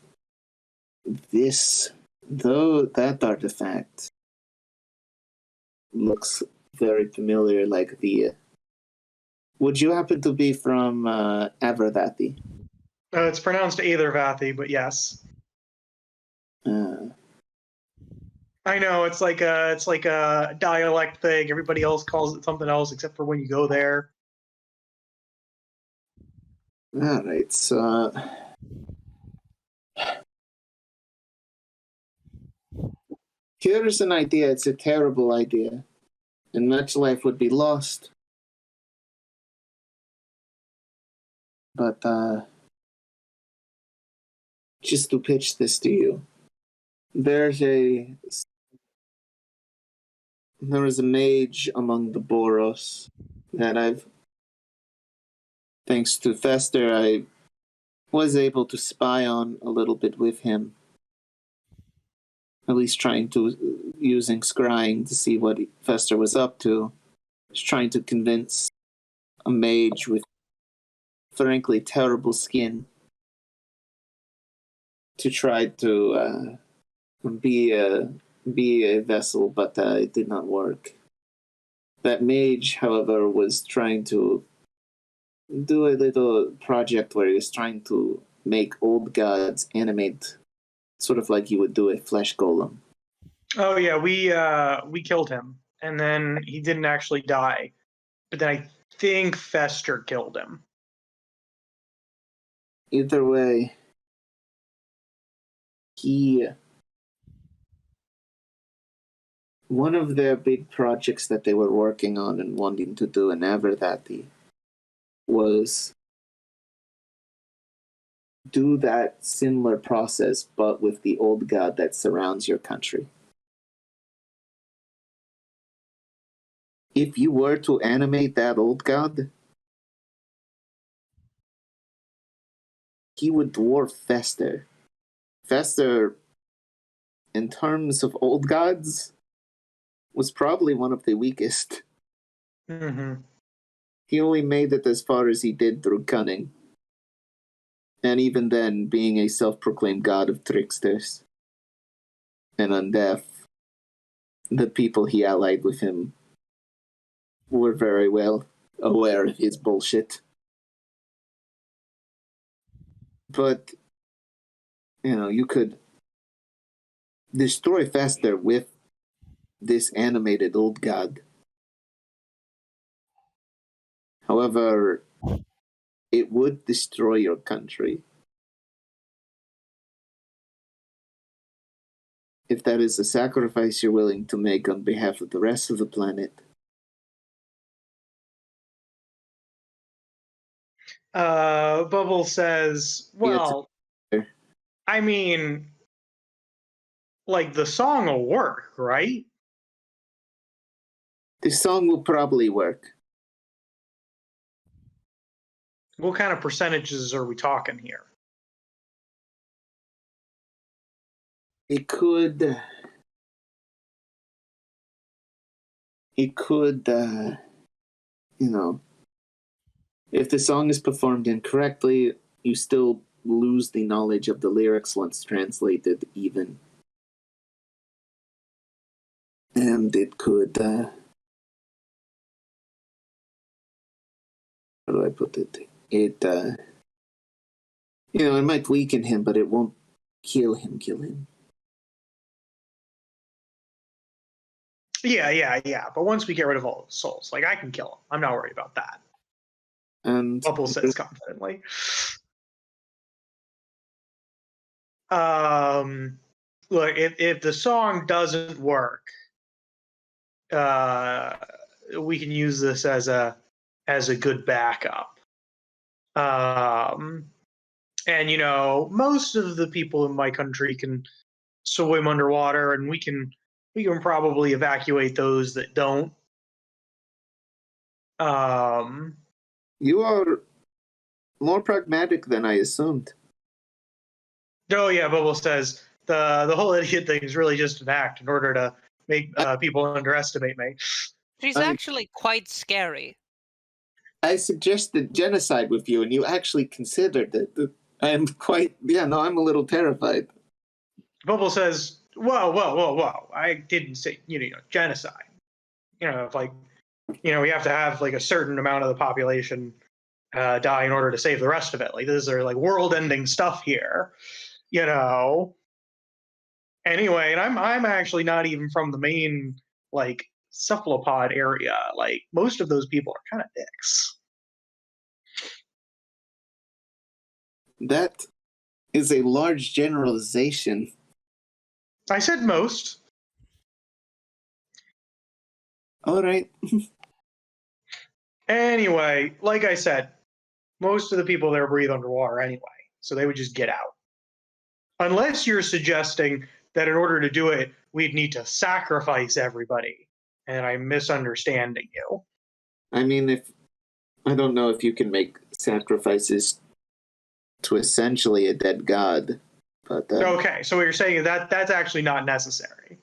That artifact looks very familiar, like the... Would you happen to be from Aberthathi? It's pronounced Aethervathy, but yes. I know, it's like a dialect thing. Everybody else calls it something else except for when you go there. All right, so... Here's an idea. It's a terrible idea, and much life would be lost. But just to pitch this to you, there is a mage among the Boros that thanks to Fester, I was able to spy on a little bit with him. At least using scrying to see what Fester was up to. Just trying to convince a mage with frankly terrible skin to try to be a vessel, but it did not work. That mage, however, was trying to do a little project where he was trying to make old gods animate, sort of like you would do a flesh golem. Oh yeah, we killed him, and then he didn't actually die. But then I think Fester killed him. Either way, one of their big projects that they were working on and wanting to do in Averdati was do that similar process, but with the old god that surrounds your country. If you were to animate that old god, he would dwarf Fester. Fester, in terms of old gods, was probably one of the weakest. Mm-hmm. He only made it as far as he did through cunning. And even then, being a self-proclaimed god of tricksters and undeaf, the people he allied with him were very well aware of his bullshit. But, you could destroy Fester with this animated old god. However, it would destroy your country. If that is a sacrifice you're willing to make on behalf of the rest of the planet. Bubble says, well, I mean, like, the song will work, right? The song will probably work. What kind of percentages are we talking here? It could, if the song is performed incorrectly, you still lose the knowledge of the lyrics once translated even. And it could, how do I put it? It, it might weaken him, but it won't kill him. Yeah. But once we get rid of all the souls, like, I can kill him. I'm not worried about that. And Bubble says confidently. Look, if the song doesn't work, we can use this as a good backup. And most of the people in my country can swim underwater, and we can probably evacuate those that don't. You are more pragmatic than I assumed. Oh yeah, Bubble says the whole idiot thing is really just an act in order to make people underestimate me. She's actually quite scary. I suggested genocide with you, and you actually considered it. I'm I'm a little terrified. Bubble says, whoa. I didn't say, genocide. We have to have, like, a certain amount of the population die in order to save the rest of it. Like, this is, like, world-ending stuff here, Anyway, and I'm actually not even from the main, like, cephalopod area. Like, most of those people are kind of dicks. That is a large generalization. I said most. All right. Anyway, like I said, most of the people there breathe underwater anyway, so they would just get out. Unless you're suggesting that in order to do it, we'd need to sacrifice everybody, and I'm misunderstanding you. I mean, I don't know if you can make sacrifices to essentially a dead god, but okay, so what you're saying is that's actually not necessary.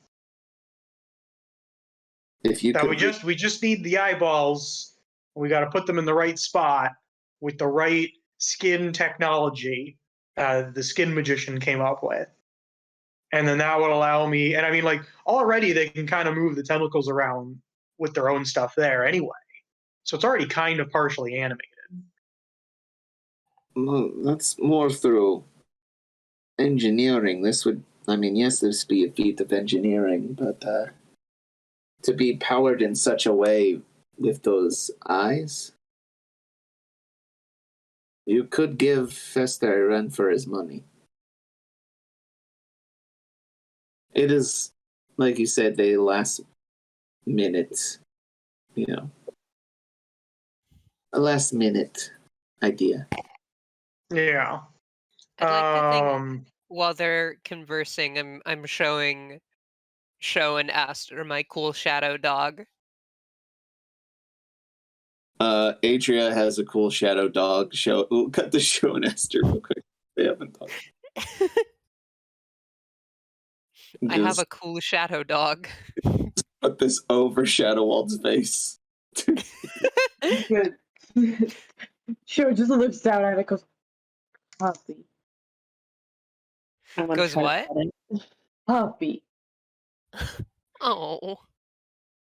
If you that we just need the eyeballs. We got to put them in the right spot with the right skin technology, the skin magician came up with. And then that would allow me, and I mean, like, already they can kind of move the tentacles around with their own stuff there anyway. So it's already kind of partially animated. Well, that's more through engineering. This would, I mean, yes, this would be a feat of engineering, but to be powered in such a way with those eyes, you could give Fester a run for his money. It is, like you said, the last minute, a last minute idea. Yeah. I'd like to think while they're conversing, I'm showing Show and Ashter my cool shadow dog. Adria has a cool shadow dog. We'll cut the Show and Ashter real quick. They haven't talked. I have a cool shadow dog. Put this over Shadowwald's face. Good. Sure, just looks down at it, goes, Puppy. Goes what? Puppy. Oh.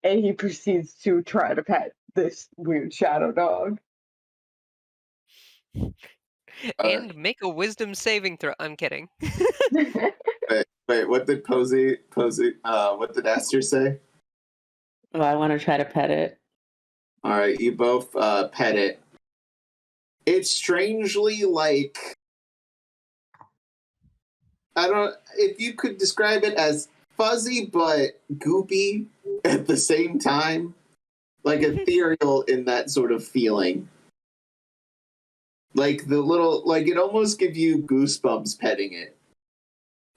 And he proceeds to try to pet this weird shadow dog. And make a wisdom saving throw. I'm kidding. Wait, what did Posie, what did Ashter say? Oh, I want to try to pet it. All right, you both pet it. It's strangely like, I don't, if you could describe it as fuzzy but goopy at the same time, like ethereal in that sort of feeling. Like it almost gives you goosebumps petting it.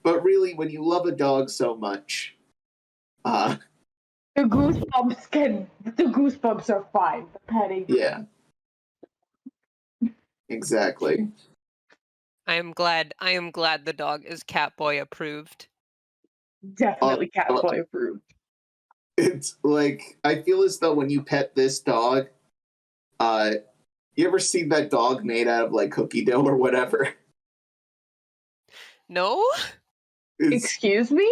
But really, when you love a dog so much, the goosebumps are fine. The petting. Yeah. Exactly. I am glad the dog is Catboy approved. Definitely Catboy approved. It's like, I feel as though when you pet this dog, you ever see that dog made out of like cookie dough or whatever? No? Excuse me?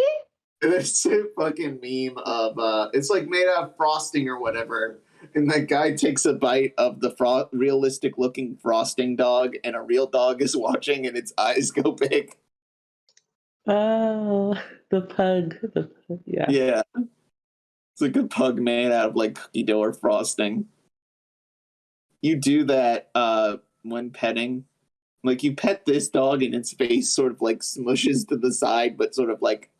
There's a fucking meme of it's like made out of frosting or whatever, and that guy takes a bite of the realistic looking frosting dog, and a real dog is watching, and its eyes go big. Oh, the pug. Yeah. Yeah. It's like a pug made out of like cookie dough or frosting. You do that when petting. Like, you pet this dog and its face sort of like smushes to the side, but sort of like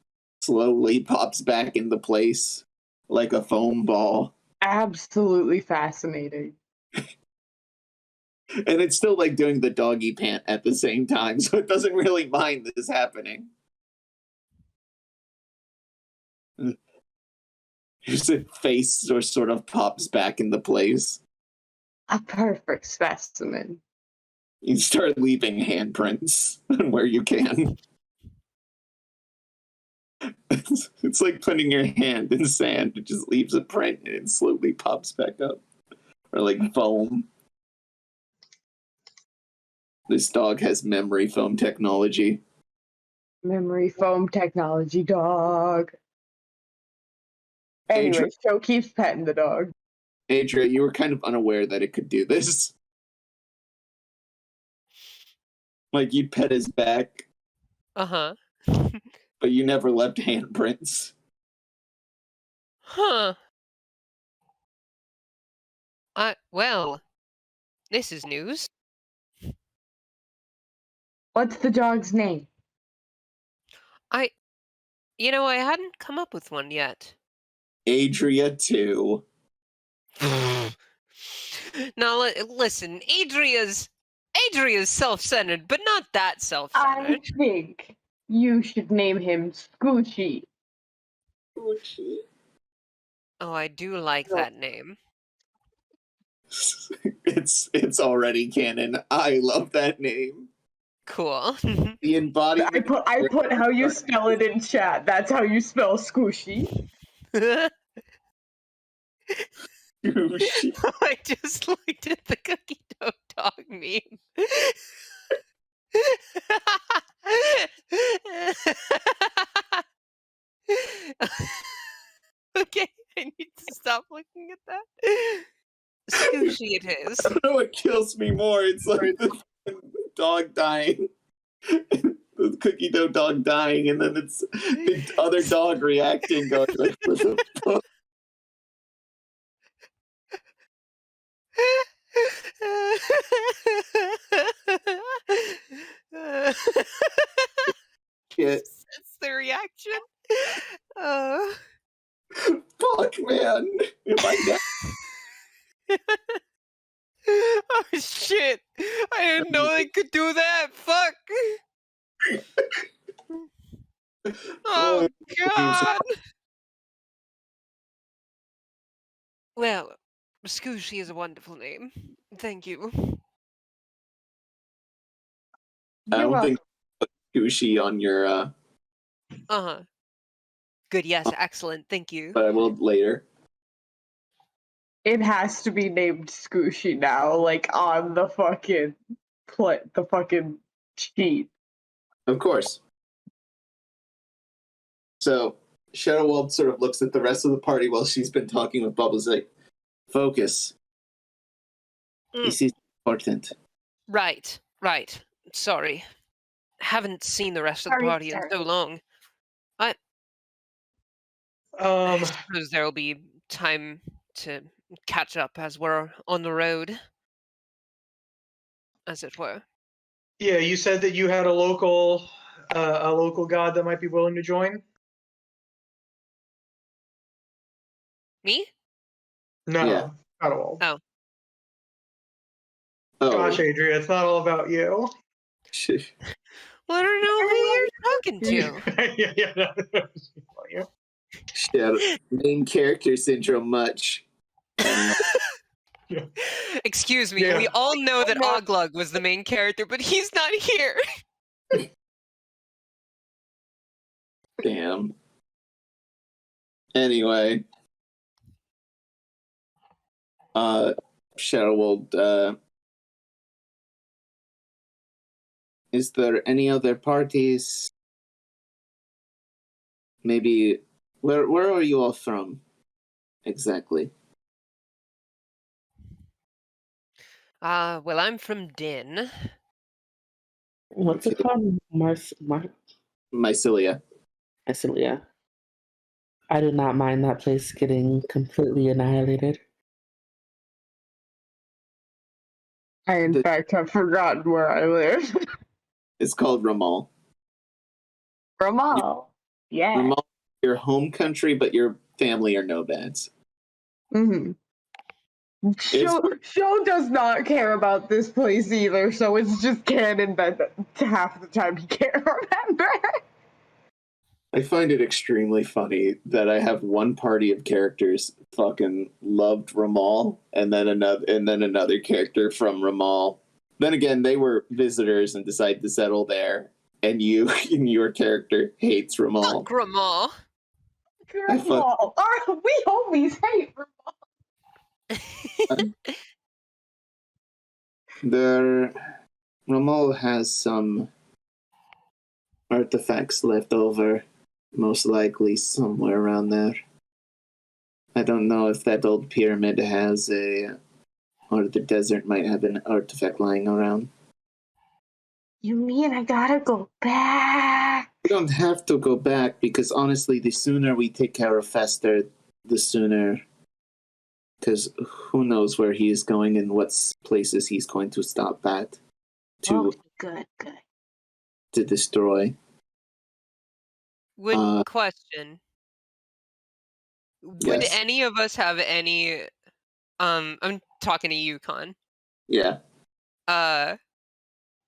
slowly pops back into place like a foam ball. Absolutely fascinating. And it's still like doing the doggy pant at the same time, so it doesn't really mind this happening. His face sort of pops back into place. A perfect specimen. You start leaving handprints where you can. It's like putting your hand in sand. It just leaves a print and it slowly pops back up. Or like foam. This dog has memory foam technology. Memory foam technology dog. Anyway, Joe keeps petting the dog. Adria, you were kind of unaware that it could do this. Like, you'd pet his back. Uh-huh. But you never left handprints. Huh. Well, this is news. What's the dog's name? I hadn't come up with one yet. Adria, too. Now, listen, Adria's self-centered, but not that self-centered. I think you should name him Scoochy. Scoochy? Oh, I do like that name. It's already canon. I love that name. Cool. The embodiment. I put how you spell it in chat. That's how you spell Scoochy. I just looked at the cookie dough dog meme. Okay, I need to stop looking at that. Scooshy it is. I don't know what kills me more. It's like the dog dying. The cookie dough dog dying, and then it's the other dog reacting, going like, what the fuck? Shit. That's the reaction. Fuck, man. Am I dead? Oh shit! I didn't know they could do that. Fuck! Oh god! Well, Scooshy is a wonderful name. Thank you. I You're don't welcome. think Gucci on your Uh-huh. Good, yes, excellent, thank you. but I will later. It has to be named Scooshy now, like on the fucking the fucking sheet. Of course. So Shadowwald sort of looks at the rest of the party while she's been talking with Bubbles, like, focus. This is important. Right. Sorry. Haven't seen the rest of the Sorry, party in sorry. so long. I Um, suppose there will be time to catch up as we're on the road, as it were. yeah, you said that you had a local god that might be willing to join. Me? No, Yeah. not at all. Oh. Gosh, Oh, Adria, it's not all about you. shit. Well, I don't know who you're talking to. yeah. No, it's not about you. Shit. Main character syndrome much. Excuse me, Yeah. we all know that Oglug was the main character, but he's not here. Damn. Anyway. Shadowwald, is there any other parties? Maybe where are you all from? Exactly. Well, I'm from Din. What's it Okay. called? Mycelia. Mycelia. I did not mind that place getting completely annihilated. I, in fact, have forgotten where I live. It's called Ramal. Ramal. Yeah. Ramal, your home country, but your family are nomads. Mm-hmm. Show does not care about this place either, so it's just canon that half the time he can't remember. I find it extremely funny that I have one party of characters fucking loved Ramal, and then another character from Ramal. Then again, they were visitors and decided to settle there, and your character hates Ramal. Grandma. Ramal. We homies hate Ramal. Ramal has some artifacts left over, most likely somewhere around there. I don't know if that old pyramid has or the desert might have an artifact lying around. You mean I gotta go back? We don't have to go back, because honestly, the sooner we take care of Fester, the sooner. Because who knows where he is going and what places he's going to stop at Oh, good. to destroy. Question. Would Yes. any of us have any I'm talking to you, Con. Yeah.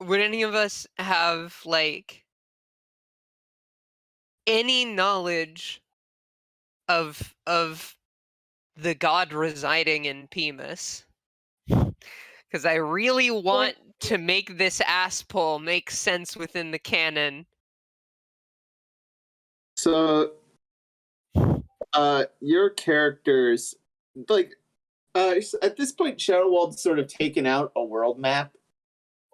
Would any of us have like any knowledge of the god residing in Pemus? Because I really want to make this ass pull make sense within the canon. So, your characters, like, at this point, Shadowwald's sort of taken out a world map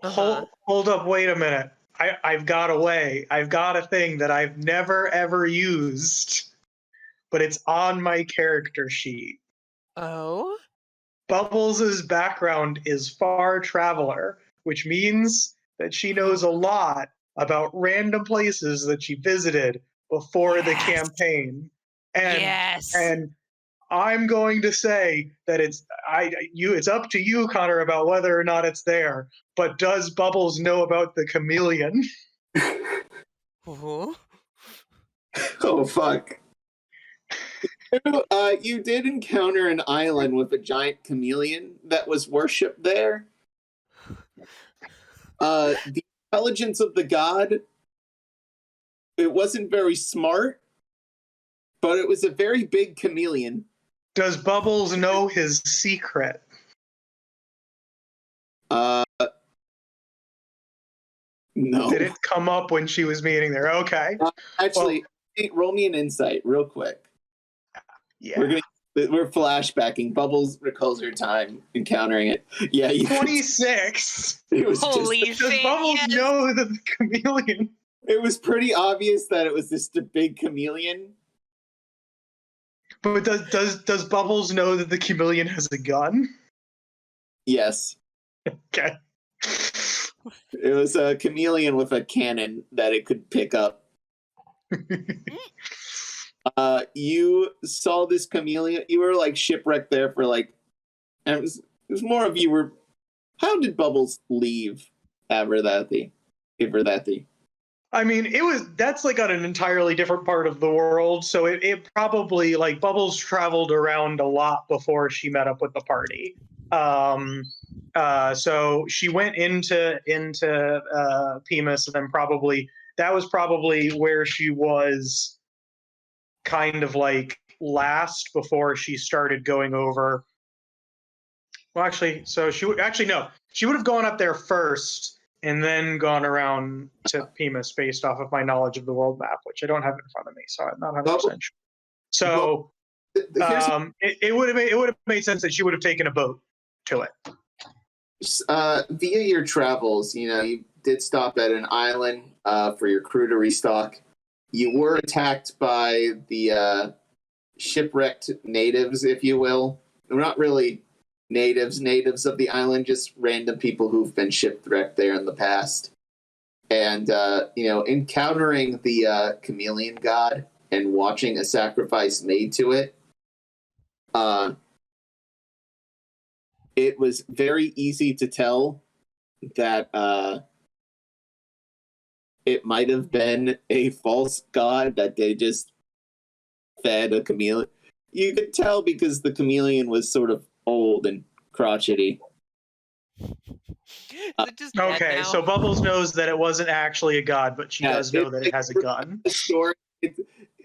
Hold up, wait a minute. I've got a way. I've got a thing that I've never ever used, but it's on my character sheet. Oh? Bubbles' background is far traveler, which means that she knows a lot about random places that she visited before the campaign. Yes. And I'm going to say that it's up to you, Connar, about whether or not it's there. But does Bubbles know about the chameleon? Oh? Oh, fuck. You did encounter an island with a giant chameleon that was worshipped there. The intelligence of the god, it wasn't very smart, but it was a very big chameleon. Does Bubbles know his secret? No. Did it come up when she was meeting there? Okay. Actually, roll me an insight real quick. Yeah. We're flashbacking. Bubbles recalls her time encountering it. Yeah, 26. It was Holy Does shit! Bubbles Yes. know that the chameleon? It was pretty obvious that it was this big chameleon. But does Bubbles know that the chameleon has a gun? Yes, Okay. it was a chameleon with a cannon that it could pick up. You saw this chameleon. You were like shipwrecked there for like. And it was more of you were. How did Bubbles leave Averthathi? I mean, that's like on an entirely different part of the world, so it probably, like, Bubbles traveled around a lot before she met up with the party. So she went into Pemis, and then that was probably where she was kind of like last before she started going over. Well, actually, so she would have gone up there first and then gone around to Pemis based off of my knowledge of the world map, which I don't have in front of me, so I'm not 100% sure. So it would have made sense that she would have taken a boat to it. Via your travels, you did stop at an island for your crew to restock. You were attacked by the shipwrecked natives, if you will. They're not really natives of the island, just random people who've been shipwrecked there in the past. And, encountering the chameleon god and watching a sacrifice made to it, it was very easy to tell that it might have been a false god that they just fed a chameleon. You could tell because the chameleon was sort of old and crotchety. Okay, so Bubbles knows that it wasn't actually a god, but she does know that it has a gun. The story,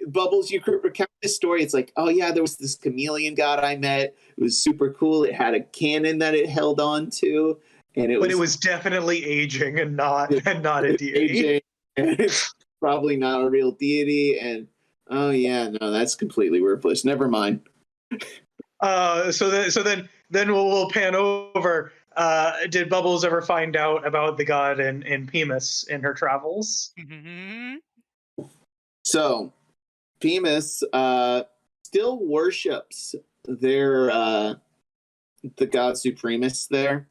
Bubbles, you could recount this story. It's like, oh yeah, there was this chameleon god I met. It was super cool. It had a cannon that it held on to, and it was definitely aging and not a deity. Aging, and it's probably not a real deity. And oh yeah, no, that's completely worthless. Never mind. So then we'll pan over. Did Bubbles ever find out about the god in Pemis in her travels? So, Pemis still worships the god Supremus there.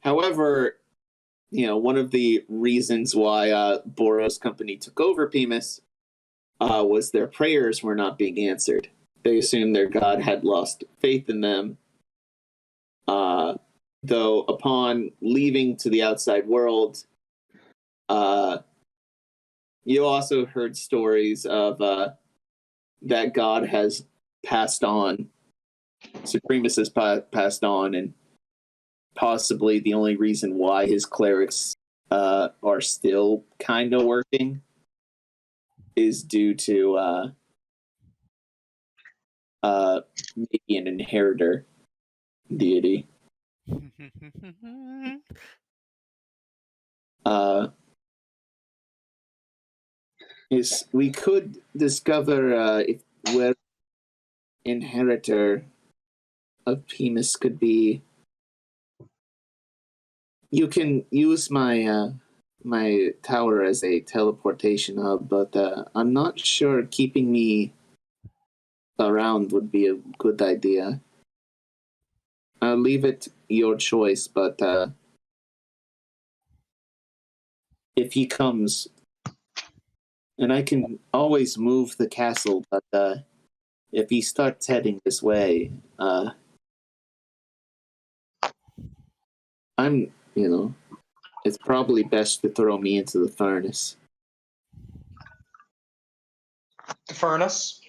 However, one of the reasons why Boros Company took over Pemis was their prayers were not being answered. They assumed their god had lost faith in them. Though upon leaving to the outside world, you also heard stories of that god has passed on. Supremus has passed on, and possibly the only reason why his clerics are still kind of working is due to maybe an inheritor deity. We could discover if where inheritor of Pemis could be. You can use my my tower as a teleportation hub, but I'm not sure keeping me around would be a good idea. I'll leave it your choice, but if he comes, and I can always move the castle, but if he starts heading this way, I'm, it's probably best to throw me into the furnace. The furnace?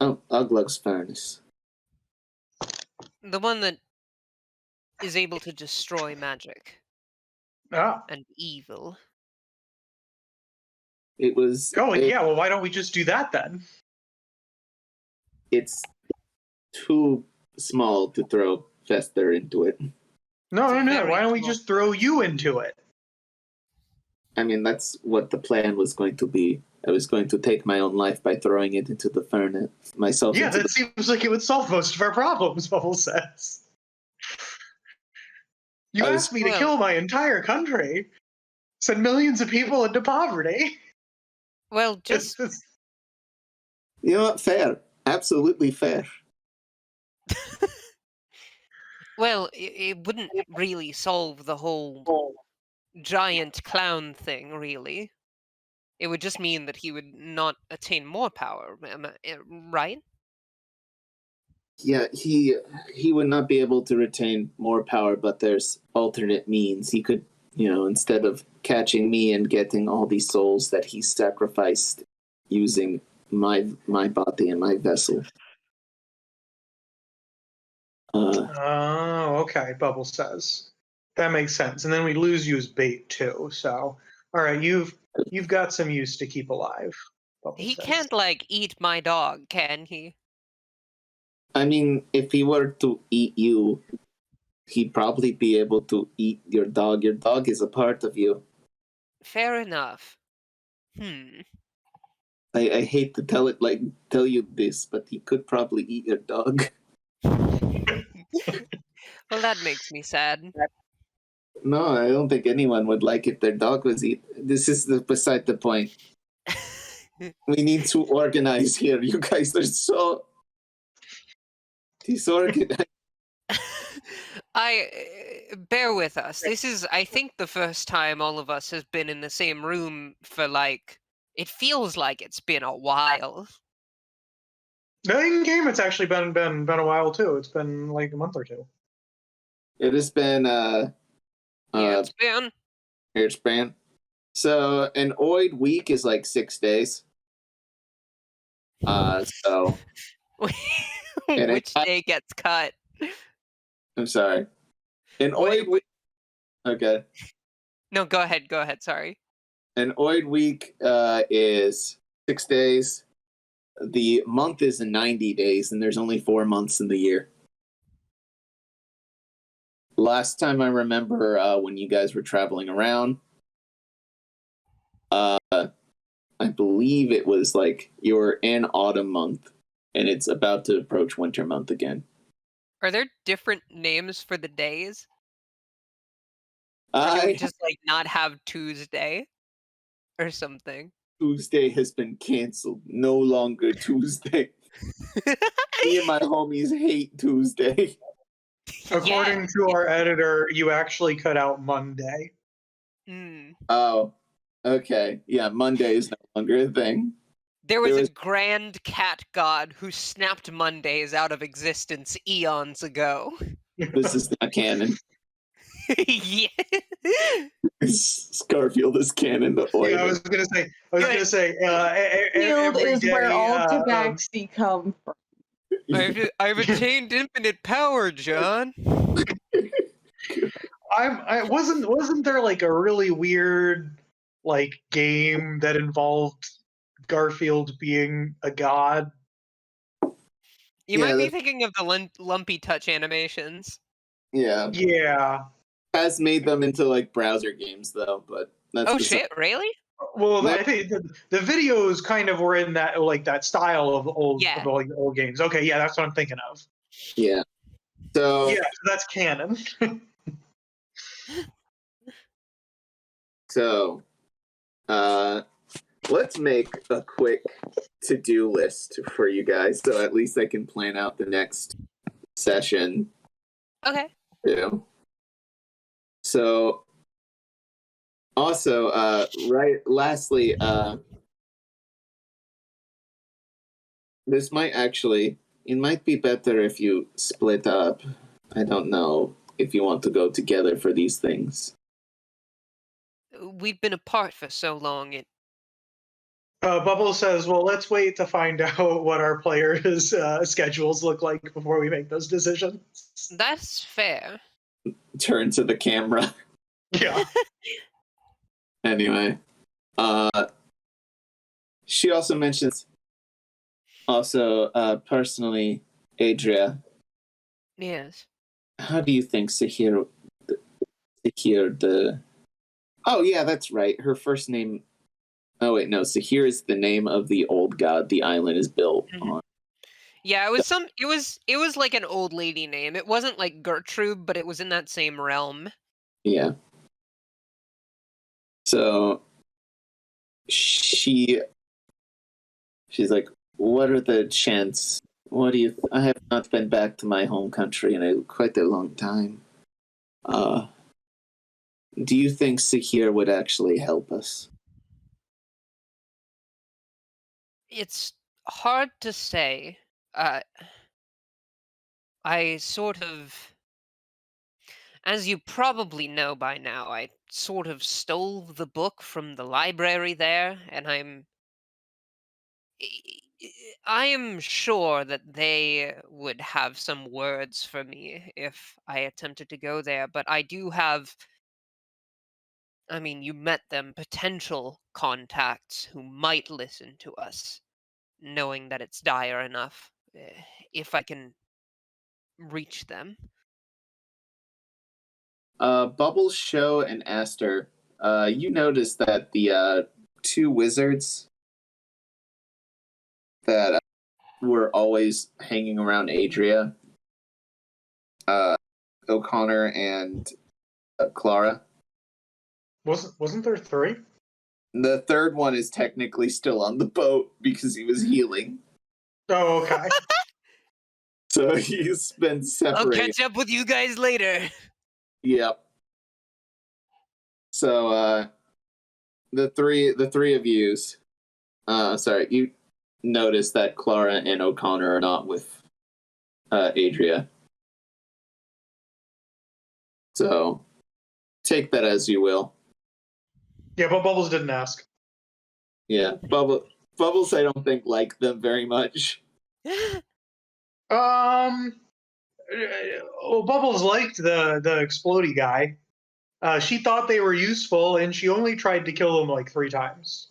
Oh, Uglug's furnace. The one that is able to destroy magic Ah. and evil. It was. Yeah, well, why don't we just do that then? It's too small to throw Fester into it. No. very Why don't we small. just throw you into it? I mean, that's what the plan was going to be. I was going to take my own life by throwing it into the furnace myself. Yeah, into that seems like it would solve most of our problems, Bubble says. You asked me to kill my entire country, send millions of people into poverty. Well, just You know what? Fair. Absolutely fair. well, it wouldn't really solve the whole giant clown thing, really. It would just mean that he would not attain more power, right? Yeah, he would not be able to retain more power, but there's alternate means. He could, instead of catching me and getting all these souls that he sacrificed using my body and my vessel. Oh, okay, Bubble says. That makes sense. And then we lose you as bait too. So, all right, you've got some use to keep alive. Bubble He says. can't, eat my dog, can he? I mean, if he were to eat you, he'd probably be able to eat your dog. Your dog is a part of you. Fair enough. I hate to tell you this, but he could probably eat your dog. Well, that makes me sad. No, I don't think anyone would like if their dog was eaten. This is beside the point. We need to organize here. You guys are so disorganized. Bear with us. This is, I think, the first time all of us has been in the same room for it feels like it's been a while. In game, it's actually been a while too. It's been like a month or two. It has been It's been. So an Oid week is like 6 days. So Which day gets cut? I'm sorry. An Oid week. Okay. No, go ahead. Sorry. An Oid week is 6 days. The month is 90 days, and there's only 4 months in the year. Last time I remember when you guys were traveling around, I believe it was you were in autumn month, and it's about to approach winter month again. Are there different names for the days? Or do we just not have Tuesday or something? Tuesday has been canceled. No longer Tuesday. Me and my homies hate Tuesday. According to our editor, you actually cut out Monday. Oh, okay. Yeah, Monday is no longer a thing. There was a grand cat god who snapped Mondays out of existence eons ago. This is not canon. Yeah. Scarfield is canon. Yeah, I was gonna say. Field is where all Tabaxi come from. I've attained infinite power, John. Wasn't there a really weird game that involved Garfield being a god? You might be thinking of the lumpy touch animations. Yeah. Yeah. Has made them into browser games though, but that's shit, really? Well, I think the videos kind of were in that that style of old games. Okay, yeah, that's what I'm thinking of. Yeah. So yeah, that's canon. So, let's make a quick to-do list for you guys, so at least I can plan out the next session. Okay. Too. So, also, lastly, this might actually, it might be better if you split up. I don't know if you want to go together for these things. We've been apart for so long. Bubble says, well, let's wait to find out what our players' schedules look like before we make those decisions. That's fair. Turn to the camera. Yeah. Anyway, she also mentions, personally, Adria, Yes. how do you think Sahir the... Oh, yeah, that's right. Her first name... Oh, wait, no. Sahir is the name of the old god the island is built on. Yeah, it was like an old lady name. It wasn't like Gertrude, but it was in that same realm. Yeah. So she's like, what are the chances? What do you... I have not been back to my home country in quite a long time. Do you think Sahir would actually help us? It's hard to say. I sort of, as you probably know by now, I sort of stole the book from the library there, and I am sure that they would have some words for me if I attempted to go there, but I do have, I mean, you met them, potential contacts who might listen to us, knowing that it's dire enough, if I can reach them. Bubbles, Show, and Ashter, you notice that the two wizards that were always hanging around Adria, Connar and Clara. Wasn't there three? The third one is technically still on the boat because he was healing. Oh, okay. So he's been I'll separated. catch up with you guys later. Yep. So the three of yous, you notice that Clara and O'Connor are not with Adria. So take that as you will. Yeah, but Bubbles didn't ask. Yeah, Bubbles, I don't think like them very much. Well, Bubbles liked the explodey guy. She thought they were useful, and she only tried to kill them like 3 times.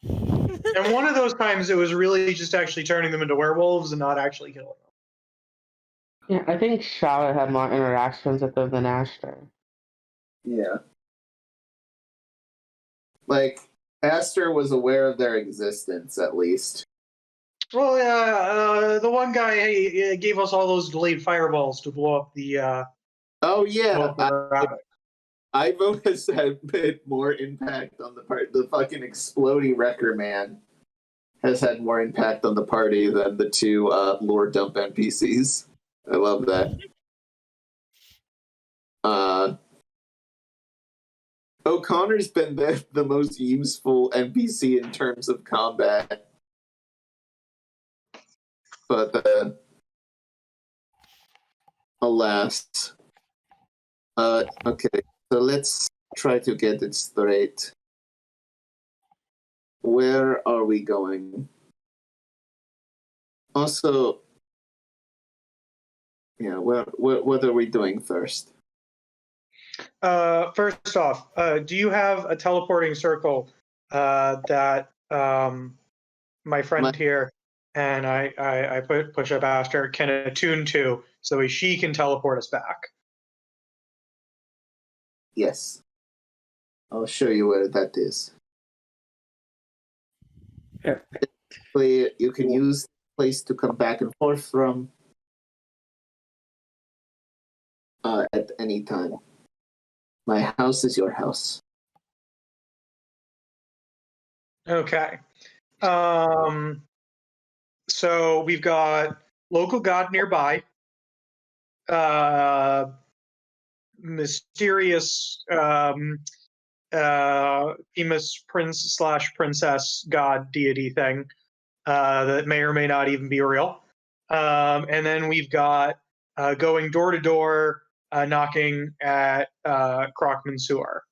And one of those times, it was really just actually turning them into werewolves and not actually killing them. Yeah, I think Charlotte had more interactions with them than Ashter. Yeah. Like, Ashter was aware of their existence, at least. Well, yeah, the one guy he gave us all those delayed fireballs to blow up the. Oh, yeah. Blow up the rabbit. Ivo has had more impact on the part. The fucking exploding wrecker man has had more impact on the party than the two lore dump NPCs. I love that. O'Connor's been the most useful NPC in terms of combat. But alas. Okay, so let's try to get it straight. Where are we going? Also, yeah, what are we doing first? First off, do you have a teleporting circle that my friend here and I push up Ashter can attune to so she can teleport us back? Yes. I'll show you where that is. You can use the place to come back and forth from at any time. My house is your house. Okay. So we've got local god nearby, mysterious famous prince / princess god deity thing that may or may not even be real. And then we've got going door to door, knocking at Crockman Sewer.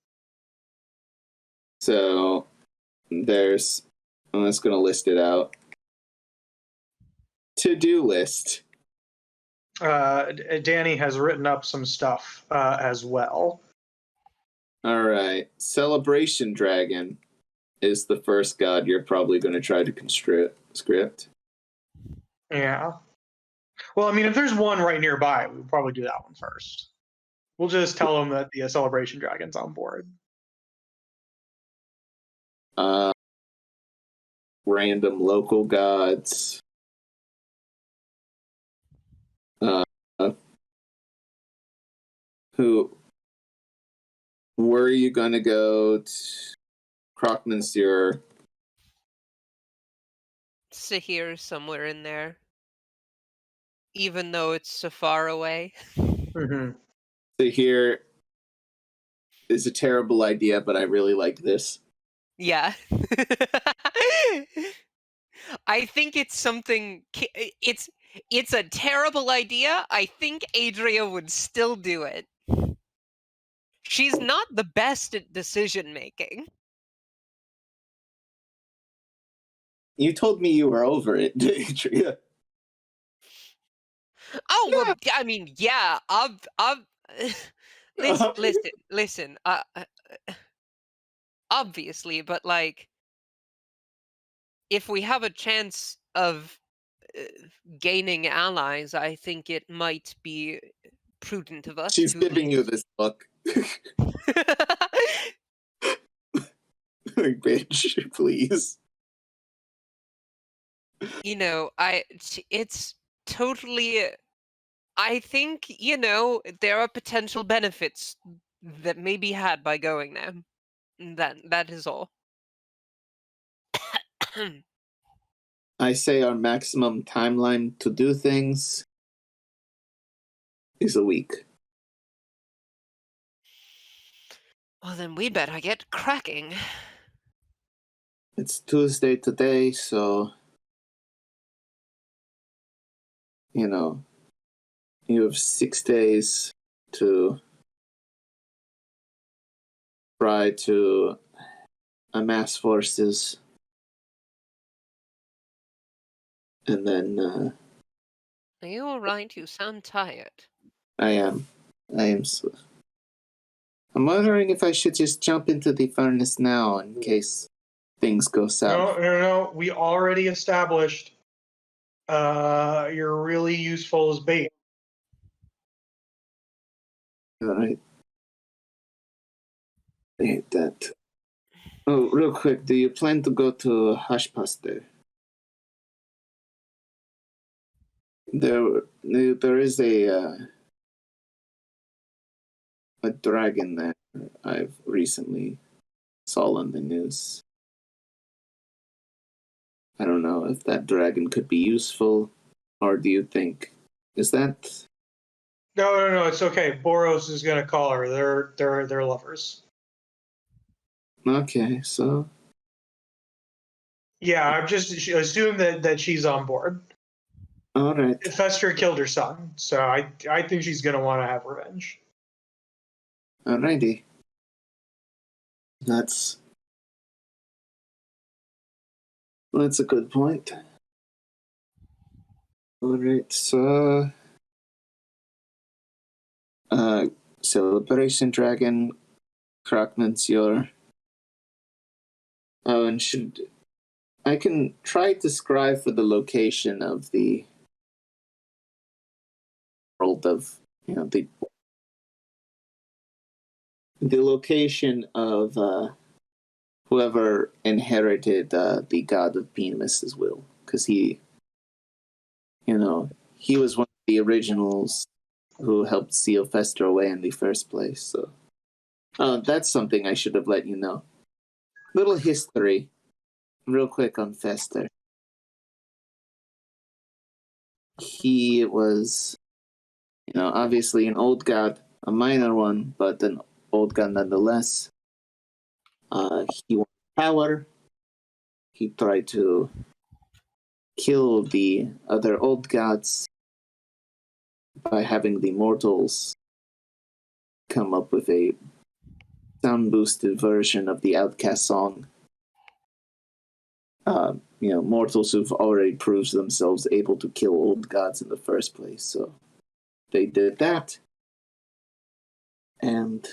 So there's, I'm just going to list it out. To-do list. Danny has written up some stuff as well. All right. Celebration Dragon is the first god you're probably going to try to script. Yeah. Well, I mean, if there's one right nearby, we'll probably do that one first. We'll just tell them that the Celebration Dragon's on board. Random local gods. Who were you going to go to? Crockman Sewer. Sahir somewhere in there. Even though it's so far away. Mm-hmm. Sahir is a terrible idea, but I really like this. Yeah. I think it's something. It's a terrible idea. I think Adria would still do it. She's not the best at decision making. You told me you were over it, Adria. Oh, well, I mean, yeah. Listen. Obviously, but like, if we have a chance of gaining allies, I think it might be prudent of us. She's giving you this look. Like, bitch, please. You know, it's totally. I think, you know, there are potential benefits that may be had by going there. That is all. I say our maximum timeline to do things is a week. Well, then we better get cracking. It's Tuesday today, so you know, you have 6 days to try to amass forces. And then Are you alright? You sound tired. I am. I'm wondering if I should just jump into the furnace now in case things go south. No. We already established you're really useful as bait. All right. I hate that. Oh, real quick, do you plan to go to Hushpuster? There is a dragon there I've recently saw on the news. I don't know if that dragon could be useful, or do you think is that? No, it's okay. Boros is gonna call her. They're lovers. Okay, so Yeah, I'm just assume that she's on board. all right. Fester killed her son, so I think she's gonna want to have revenge. Alrighty. That's a good point. Alright, so Celebration Dragon, Crockman's your and I can try to scribe for the location of the world of the location of whoever inherited the god of Bemis' will, because he was one of the originals who helped seal Fester away in the first place. So that's something I should have let you know. Little history. real quick on Fester. He was, obviously an old god, a minor one, but an old god nonetheless. He wanted power. He tried to kill the other old gods by having the mortals come up with a sound-boosted version of the Outcast Song. Mortals who've already proved themselves able to kill old gods in the first place. So they did that. And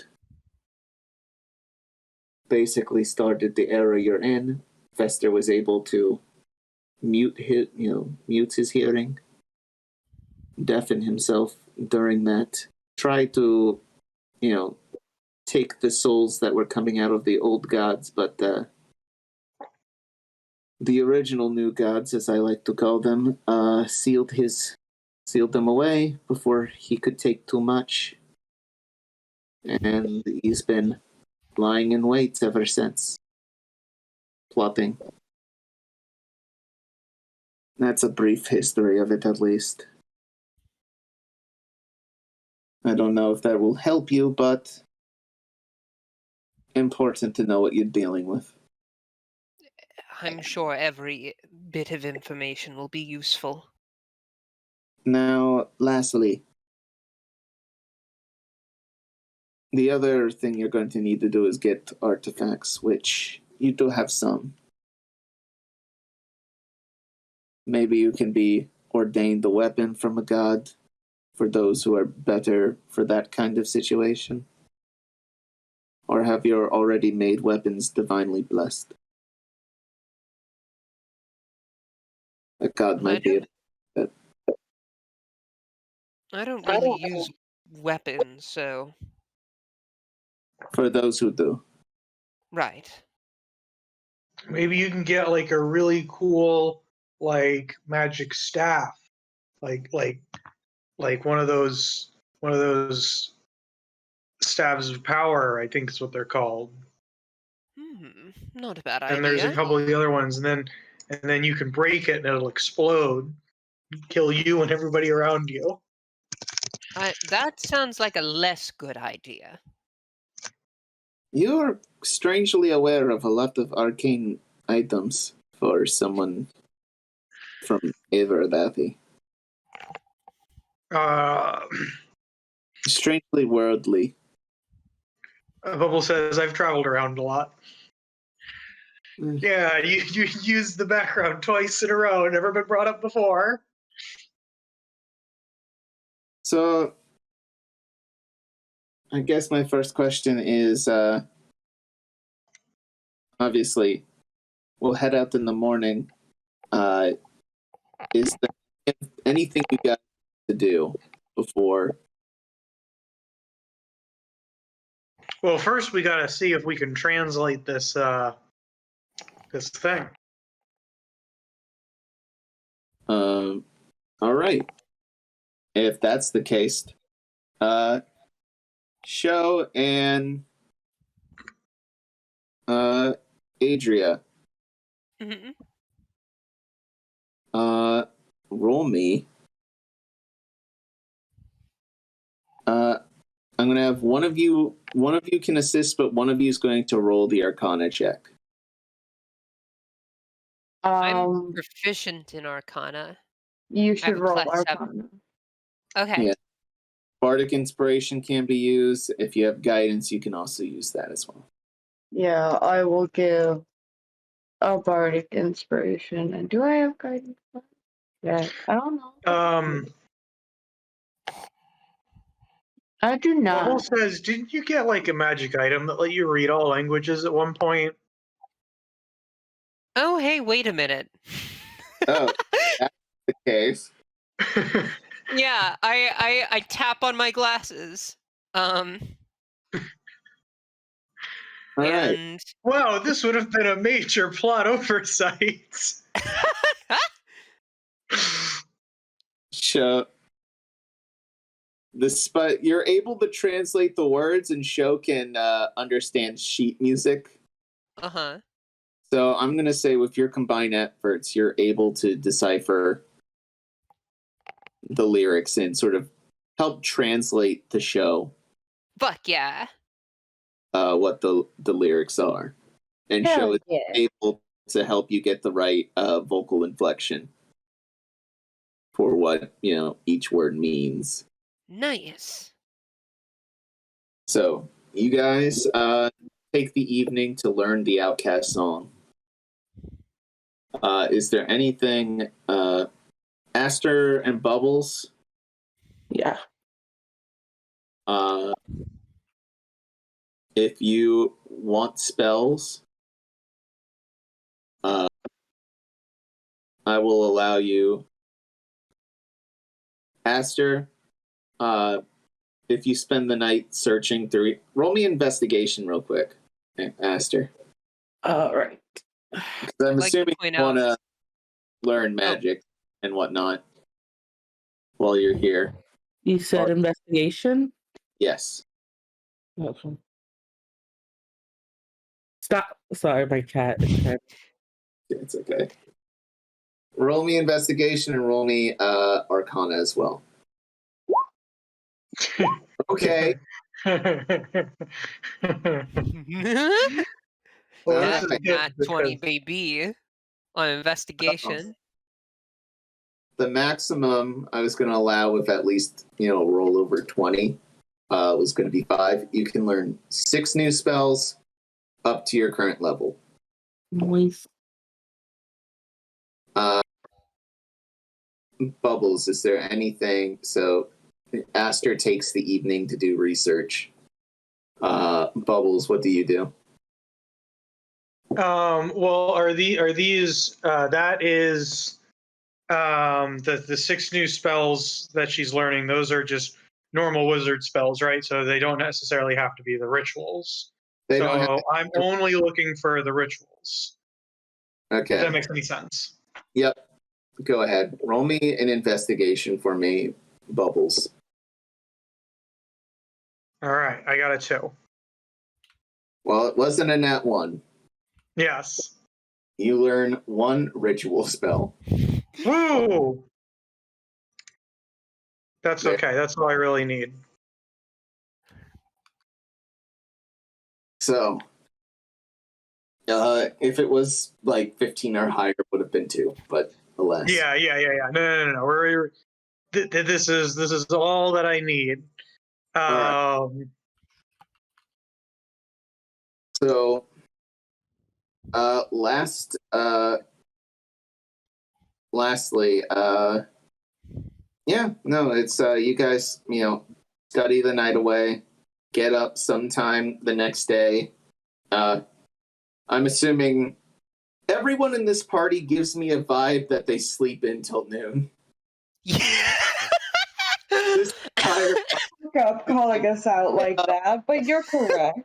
basically started the era you're in. Fester was able to mute his hearing, deafen himself during that, try to, take the souls that were coming out of the old gods, but the original new gods, as I like to call them, sealed them away before he could take too much. And he's been lying in wait ever since, plotting. That's a brief history of it, at least. I don't know if that will help you, but important to know what you're dealing with. I'm sure every bit of information will be useful. Now, lastly, the other thing you're going to need to do is get artifacts, which you do have some. Maybe you can be ordained a weapon from a god for those who are better for that kind of situation. Or have your already made weapons divinely blessed. A god might be I don't really use weapons, so... for those who do. Right. Maybe you can get like a really cool like magic staff, like one of those staves of power. I think is what they're called. Not a bad And idea. there's a couple of the other ones, and then you can break it and it'll explode, kill you and everybody around you. That sounds like a less good idea. You're strangely aware of a lot of arcane items for someone from Everdathi. Strangely worldly. Bubble says, I've traveled around a lot. Yeah, you used the background twice in a row, never been brought up before. So, I guess my first question is, obviously, we'll head out in the morning. Is there anything you got to do before? Well, first we gotta see if we can translate this this thing. All right. If that's the case, Show and Adria. Roll me. I'm gonna have one of you can assist, but one of you is going to roll the Arcana check. I'm proficient in Arcana. You I should have a roll +7. Arcana. Okay. Yeah. Bardic Inspiration can be used. If you have Guidance, you can also use that as well. Yeah, I will give a Bardic Inspiration. And do I have guidance? Yeah, I don't know. I do Bubble not. says, didn't you get like a magic item that let you read all languages at one point? Oh, hey, wait a minute. Oh, that's the case. Yeah, I tap on my glasses. All right. And Wow, this would have been a major plot oversight. Show. You're able to translate the words, and Show can understand sheet music. uh-huh. So I'm going to say with your combined efforts, you're able to decipher the lyrics and sort of help translate the show. Fuck yeah. What the lyrics are. And Hell show it's yeah. able to help you get the right vocal inflection for what, each word means. Nice. So you guys take the evening to learn the Outcast Song. Is there anything, Ashter and Bubbles? Yeah. If you want spells, I will allow you. Ashter, if you spend the night searching through, roll me investigation real quick, Ashter. All right. I'm I'd like to assuming point you want out- to learn magic and whatnot while you're here. You said investigation? Yes. Okay. Stop. Sorry, my cat is trying. It's okay. Roll me investigation and roll me Arcana as well. Okay. Well, That's this is not good 20, because- baby. On investigation. The maximum I was going to allow with at least, roll over 20 was going to be 5. You can learn 6 new spells up to your current level. Noise. Bubbles, is there anything? So Ashter takes the evening to do research. Bubbles, what do you do? Well, are these that is the 6 new spells that she's learning, those are just normal wizard spells, right? So they don't necessarily have to be the rituals. They don't have. I'm only looking for the rituals. If that Okay. makes any sense. Yep. Go ahead. Roll me an investigation for me, Bubbles. All right, I got a 2. Well, it wasn't a nat 1. Yes. You learn 1 ritual spell. Woo! That's okay. That's all I really need. So, if it was like 15 or higher, it would have been 2, but alas. Yeah. No. This is all that I need. All So, lastly, it's you guys, study the night away, get up sometime the next day. I'm assuming everyone in this party gives me a vibe that they sleep in till noon. This entire Stop calling us out like that, but you're correct.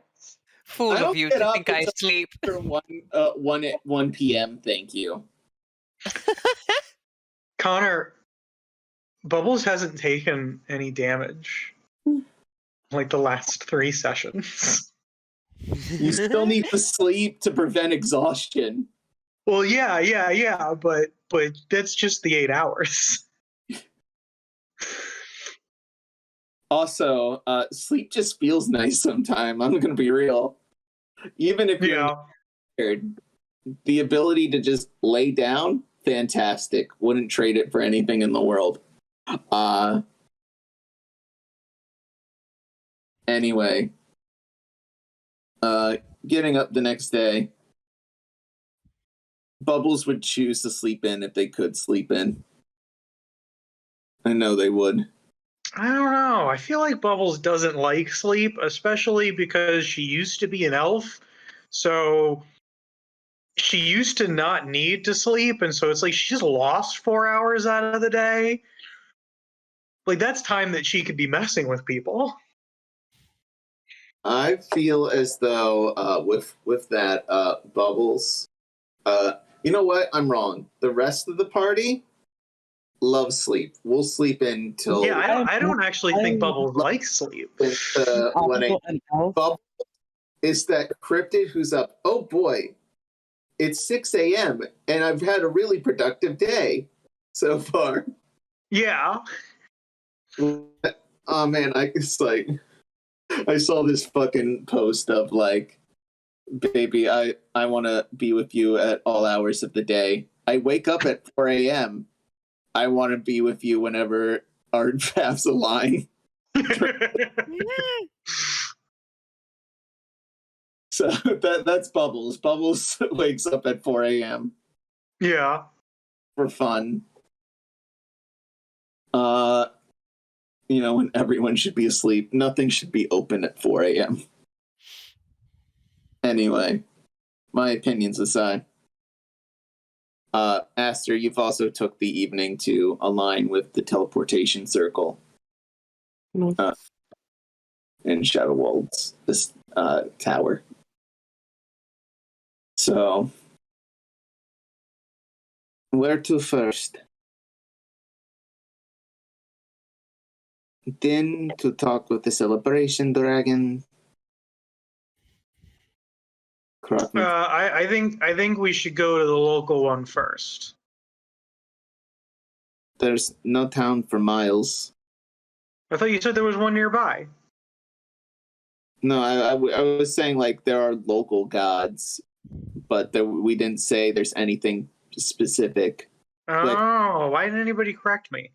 Fool I of don't you get to up think I until sleep. after 1 p.m. Thank you. Connar, Bubbles hasn't taken any damage like the last 3 sessions. You still need to sleep to prevent exhaustion. Well, yeah, but that's just the 8 hours. Also, sleep just feels nice sometimes. I'm gonna be real. Even if you're not tired, the ability to just lay down, fantastic. Wouldn't trade it for anything in the world. Anyway, getting up the next day, Bubbles would choose to sleep in if they could sleep in. I know they would. I don't know. I feel like Bubbles doesn't like sleep, especially because she used to be an elf. So she used to not need to sleep, and so it's like she just lost 4 hours out of the day. Like, that's time that she could be messing with people. I feel as though with that Bubbles, you know what? I'm wrong. The rest of the party loves sleep. We'll sleep in till Yeah, I don't actually think Bubbles likes sleep. when Also an elf. Bubbles is that cryptid who's up. Oh boy, it's 6 a.m. and I've had a really productive day so far. Yeah. Oh man, I saw this fucking post of like, baby, I want to be with you at all hours of the day. I wake up at 4 a.m. I want to be with you whenever our paths align. So that's Bubbles. Bubbles wakes up at 4 a.m. Yeah. for fun. When everyone should be asleep. Nothing should be open at 4 a.m. Anyway, my opinions aside. Ashter, you've also took the evening to align with the teleportation circle. In Shadowwald's this tower. So, where to first? Then to talk with the celebration dragon. I think we should go to the local one first. There's no town for miles. I thought you said there was one nearby. No, I was saying like there are local gods, but we didn't say there's anything specific. Oh, why didn't anybody correct me?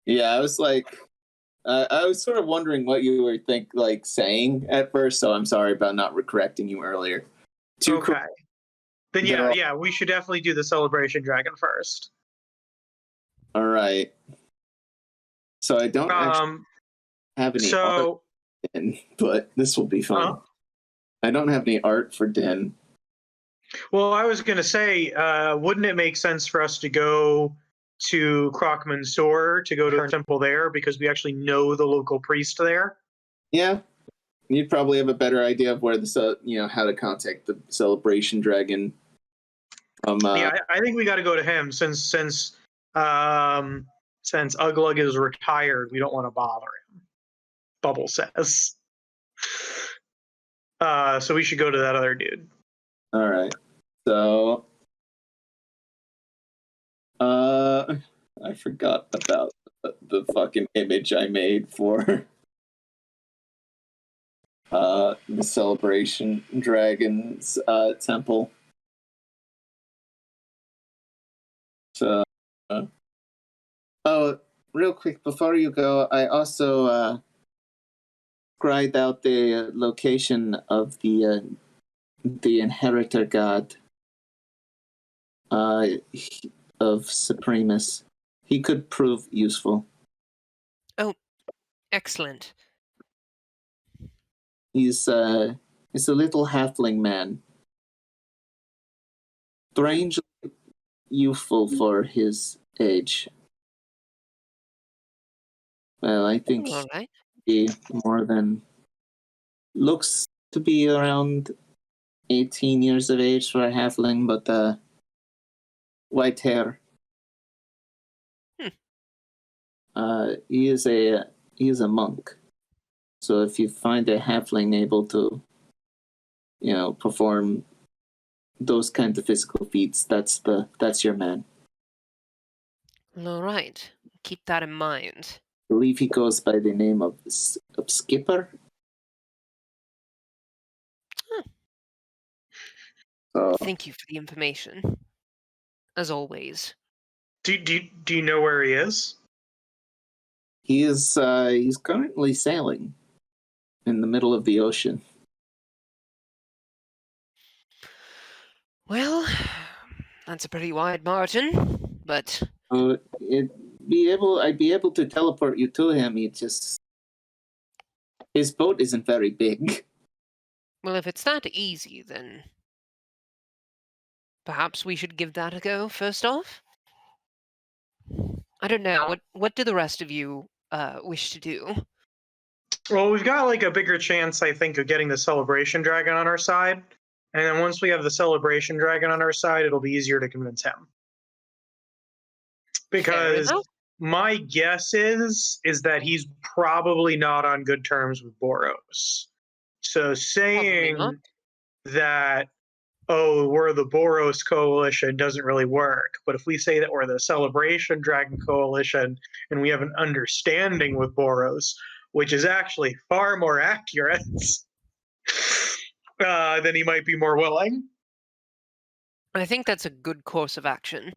Yeah, I was like, I was sort of wondering what you were saying at first, so I'm sorry about not correcting you earlier. Okay. Then yeah, we should definitely do the celebration dragon first. All right. So I don't actually have any art for Din, but this will be fun. I don't have any art for Din. Well, I was going to say, wouldn't it make sense for us to go to Crockman's store, to go to the temple there, because we actually know the local priest there? Yeah. You'd probably have a better idea of where how to contact the celebration dragon. Yeah, I think we got to go to him since Uglug is retired. We don't want to bother him. Bubble says. So we should go to that other dude. All right. So, I forgot about the fucking image I made for the celebration dragon's temple. So, real quick before you go, I also cried out the location of the inheritor god of Supremus. He could prove useful. Oh, excellent. He's a little halfling man. Strangely youthful for his age. Well, I think All right. he looks to be around 18 years of age for a halfling, but white hair. He is a monk. So if you find a halfling able to, perform those kinds of physical feats, that's your man. All right. Keep that in mind. I believe he goes by the name of Skipper. Huh. So, Thank you for the information. As always. Do you know where he is? he's currently sailing in the middle of the ocean. Well, that's a pretty wide margin, but I'd be able to teleport you to him. His boat isn't very big. well, if it's that easy, then perhaps we should give that a go first off. I don't know. What do the rest of you wish to do? Well, we've got like a bigger chance, I think, of getting the celebration dragon on our side. And then once we have the celebration dragon on our side, it'll be easier to convince him. Because my guess is that he's probably not on good terms with Boros. So saying that oh, we're the Boros Coalition doesn't really work. But if we say that we're the Celebration Dragon Coalition and we have an understanding with Boros, which is actually far more accurate, then he might be more willing. I think that's a good course of action.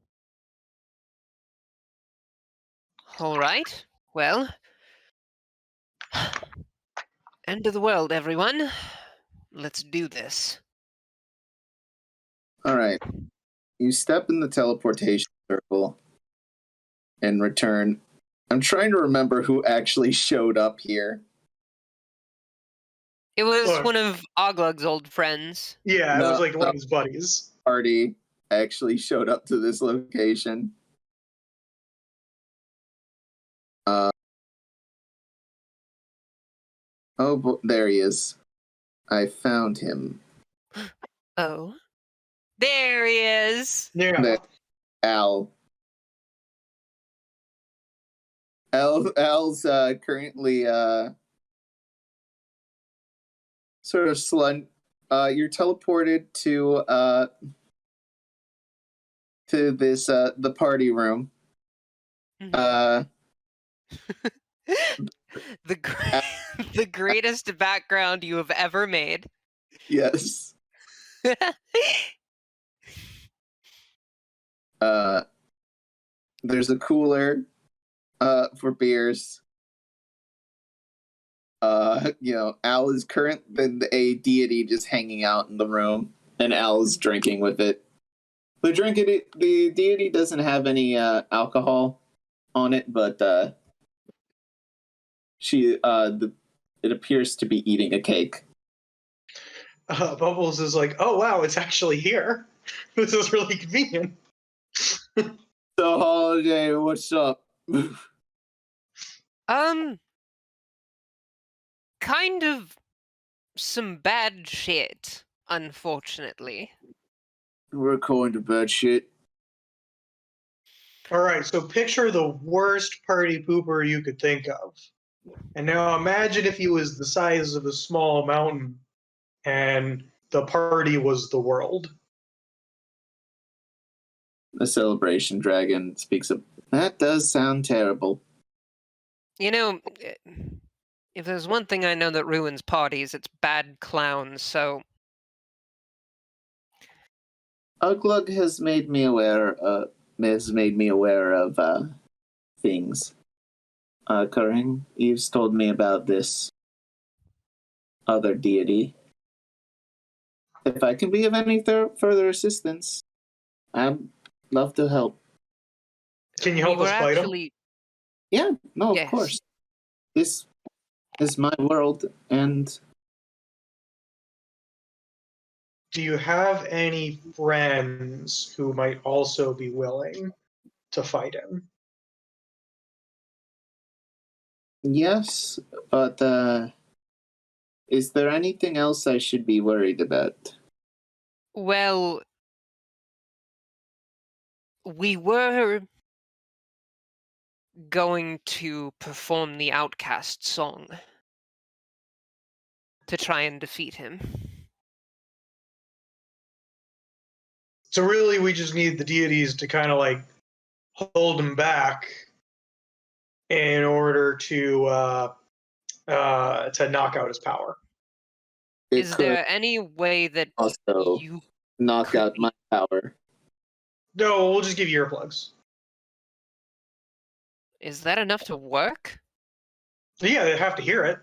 All right. Well, end of the world, everyone. Let's do this. All right. You step in the teleportation circle and return. I'm trying to remember who actually showed up here. It was Look. one of Oglug's old friends. Yeah, it No, was like one no. of his buddies. Party actually showed up to this location. There he is. I found him. Oh. There he is! Yeah. There. Al. Al's currently sort of you're teleported to this the party room. the the greatest background you have ever made. Yes. There's a cooler for beers. Al is a deity just hanging out in the room, and Al is drinking with it. The deity doesn't have any alcohol on it, but it appears to be eating a cake. Bubbles is like, oh wow, it's actually here. This is really convenient. So Holiday, what's up? Kind of some bad shit, unfortunately. We're going to bad shit. All right, so picture the worst party pooper you could think of. And now imagine if he was the size of a small mountain and the party was the world. The celebration dragon speaks up. That does sound terrible. You know, if there's one thing I know that ruins parties, it's bad clowns, so... Uglug has made me aware of things occurring. Eve's told me about this other deity. If I can be of any further assistance, I'd love to help. Can you help us fight him? Yeah, no, Yes. of course. This is my world, and Do you have any friends who might also be willing to fight him? yes, but is there anything else I should be worried about? Well, we were going to perform the Outcast Song to try and defeat him. So really, we just need the deities to kind of like hold him back in order to knock out his power. It Is could there any way that also you knock could out my power. No, we'll just give you earplugs. Is that enough to work? Yeah, they have to hear it.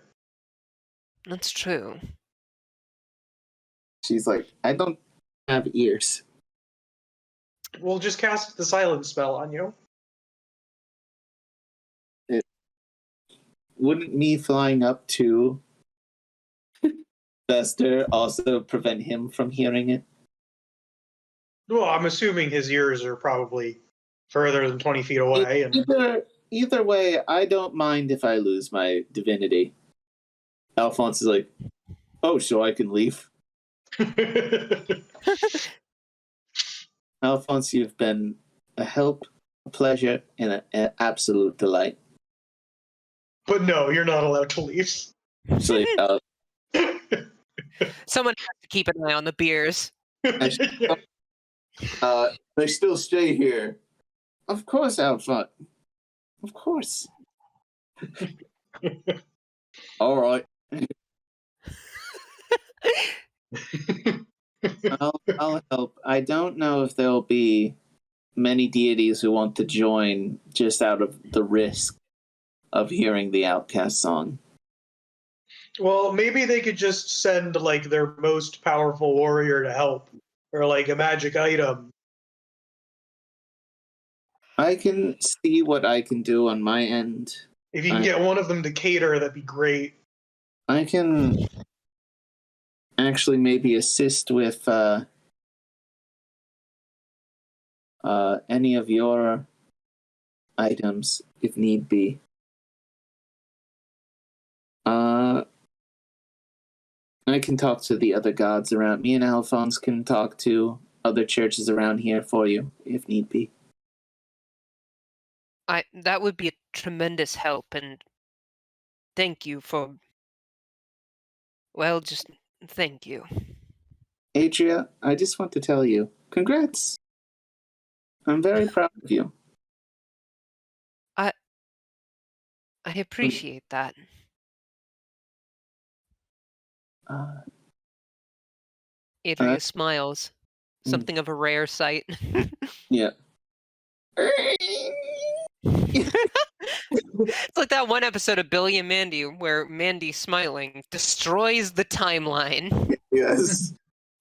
That's true. She's like, I don't have ears. We'll just cast the silence spell on you. Wouldn't me flying up to Fester also prevent him from hearing it? Well, I'm assuming his ears are probably further than 20 feet away. And Either way, I don't mind if I lose my divinity. Alphonse is like, oh, so I can leave? Alphonse, you've been a help, a pleasure, and an absolute delight. But no, you're not allowed to leave. So, Someone has to keep an eye on the beers. They still stay here. Of course, Alpha. Of course. All right. I'll help. I don't know if there'll be many deities who want to join just out of the risk of hearing the Outcast Song. Well, maybe they could just send like their most powerful warrior to help, or like a magic item. I can see what I can do on my end. If you can get one of them to cater, that'd be great. I can actually maybe assist with any of your items if need be. I can talk to the other gods around. Me and Alphonse can talk to other churches around here for you if need be. That would be a tremendous help, and thank you for. Well, just thank you. Adria, I just want to tell you, congrats. I'm very proud of you. I appreciate that. Adria smiles. Something of a rare sight. Yeah. It's like that one episode of Billy and Mandy where Mandy smiling destroys the timeline. Yes.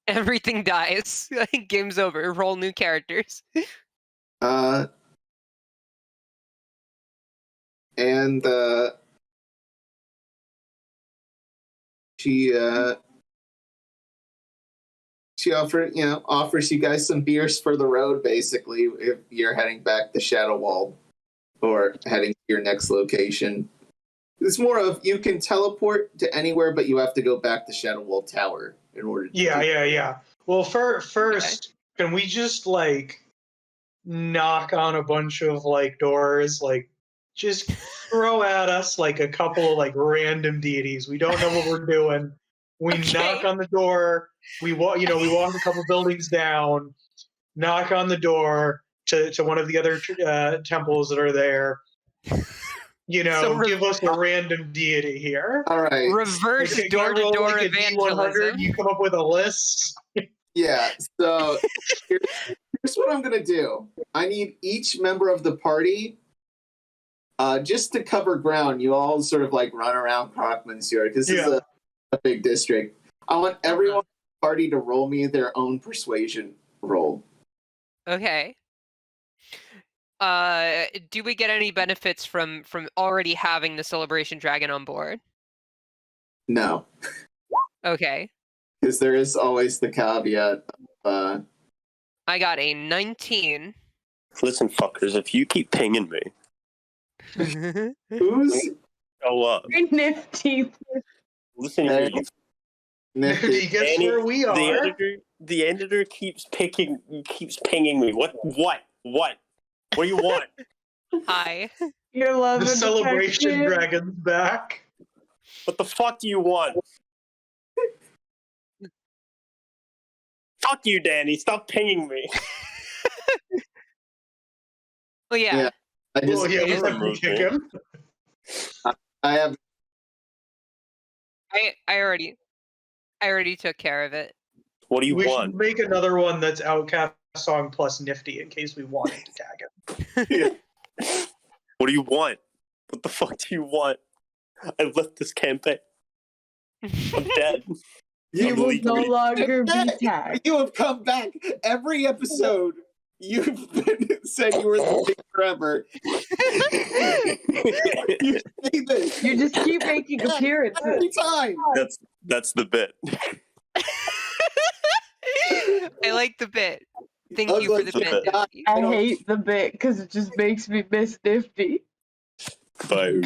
Everything dies. Game's over. Roll new characters. And she offers you guys some beers for the road, basically, if you're heading back to Shadow Wall or heading to your next location. It's more of you can teleport to anywhere, but you have to go back to Shadow Wall Tower in order to Yeah. Well, first, can we just like knock on a bunch of like doors, like just throw at us like a couple of like random deities. We don't know what we're doing. We knock on the door. We walk a couple buildings down, knock on the door to one of the other temples that are there. Give us a random deity here. All right. Reverse door-to-door evangelism. You come up with a list. Yeah. So here's what I'm gonna do. I need each member of the party, just to cover ground. You all sort of like run around Crockman's Yard because this is a big district. I want everyone in the party to roll me their own persuasion roll. Okay. Do we get any benefits from already having the Celebration Dragon on board? No. Okay. Because there is always the caveat of, I got a 19. Listen, fuckers, if you keep pinging me, who's show up. Nifty. Listen here, you Nifty. Guess where we are. The editor keeps pinging me. What do you want? Hi. Your love The and Celebration affection. Dragon's back. What the fuck do you want? Fuck you, Danny. Stop pinging me. Well, yeah. I just we have to kick him. I have I already took care of it. What do you We want? should make another one that's Outcast Song plus Nifty in case we wanted to tag him. What do you want? What the fuck do you want? I left this campaign. I'm dead. You I'm will leaving. no longer be tagged. You have come back every episode. You've been saying you were the thing forever. You say this You just keep making appearances. every time. That's the bit. I like the bit. Thank you for the bit. Nifty. I hate the bit because it just makes me miss Nifty. Boom.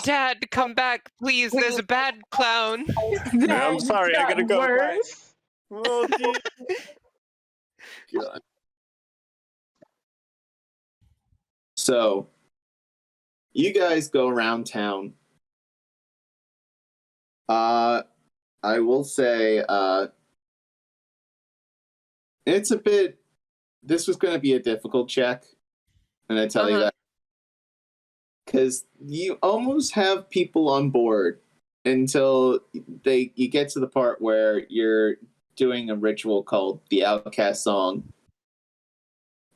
Dad, come back, please. There's a bad clown. I'm sorry, I gotta go. Worse. Oh, dude. God. So, you guys go around town. I will say, it's a bit. This was going to be a difficult check, and I tell you that because you almost have people on board until you get to the part where you're doing a ritual called the Outcast Song.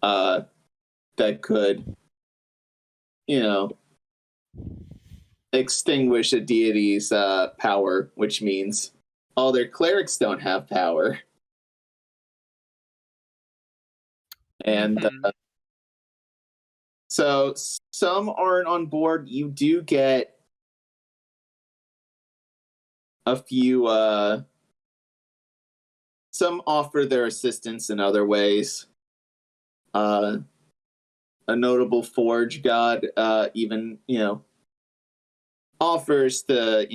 That could, extinguish a deity's power, which means all their clerics don't have power. And so some aren't on board. You do get a few, some offer their assistance in other ways. A notable forge god even, offers to,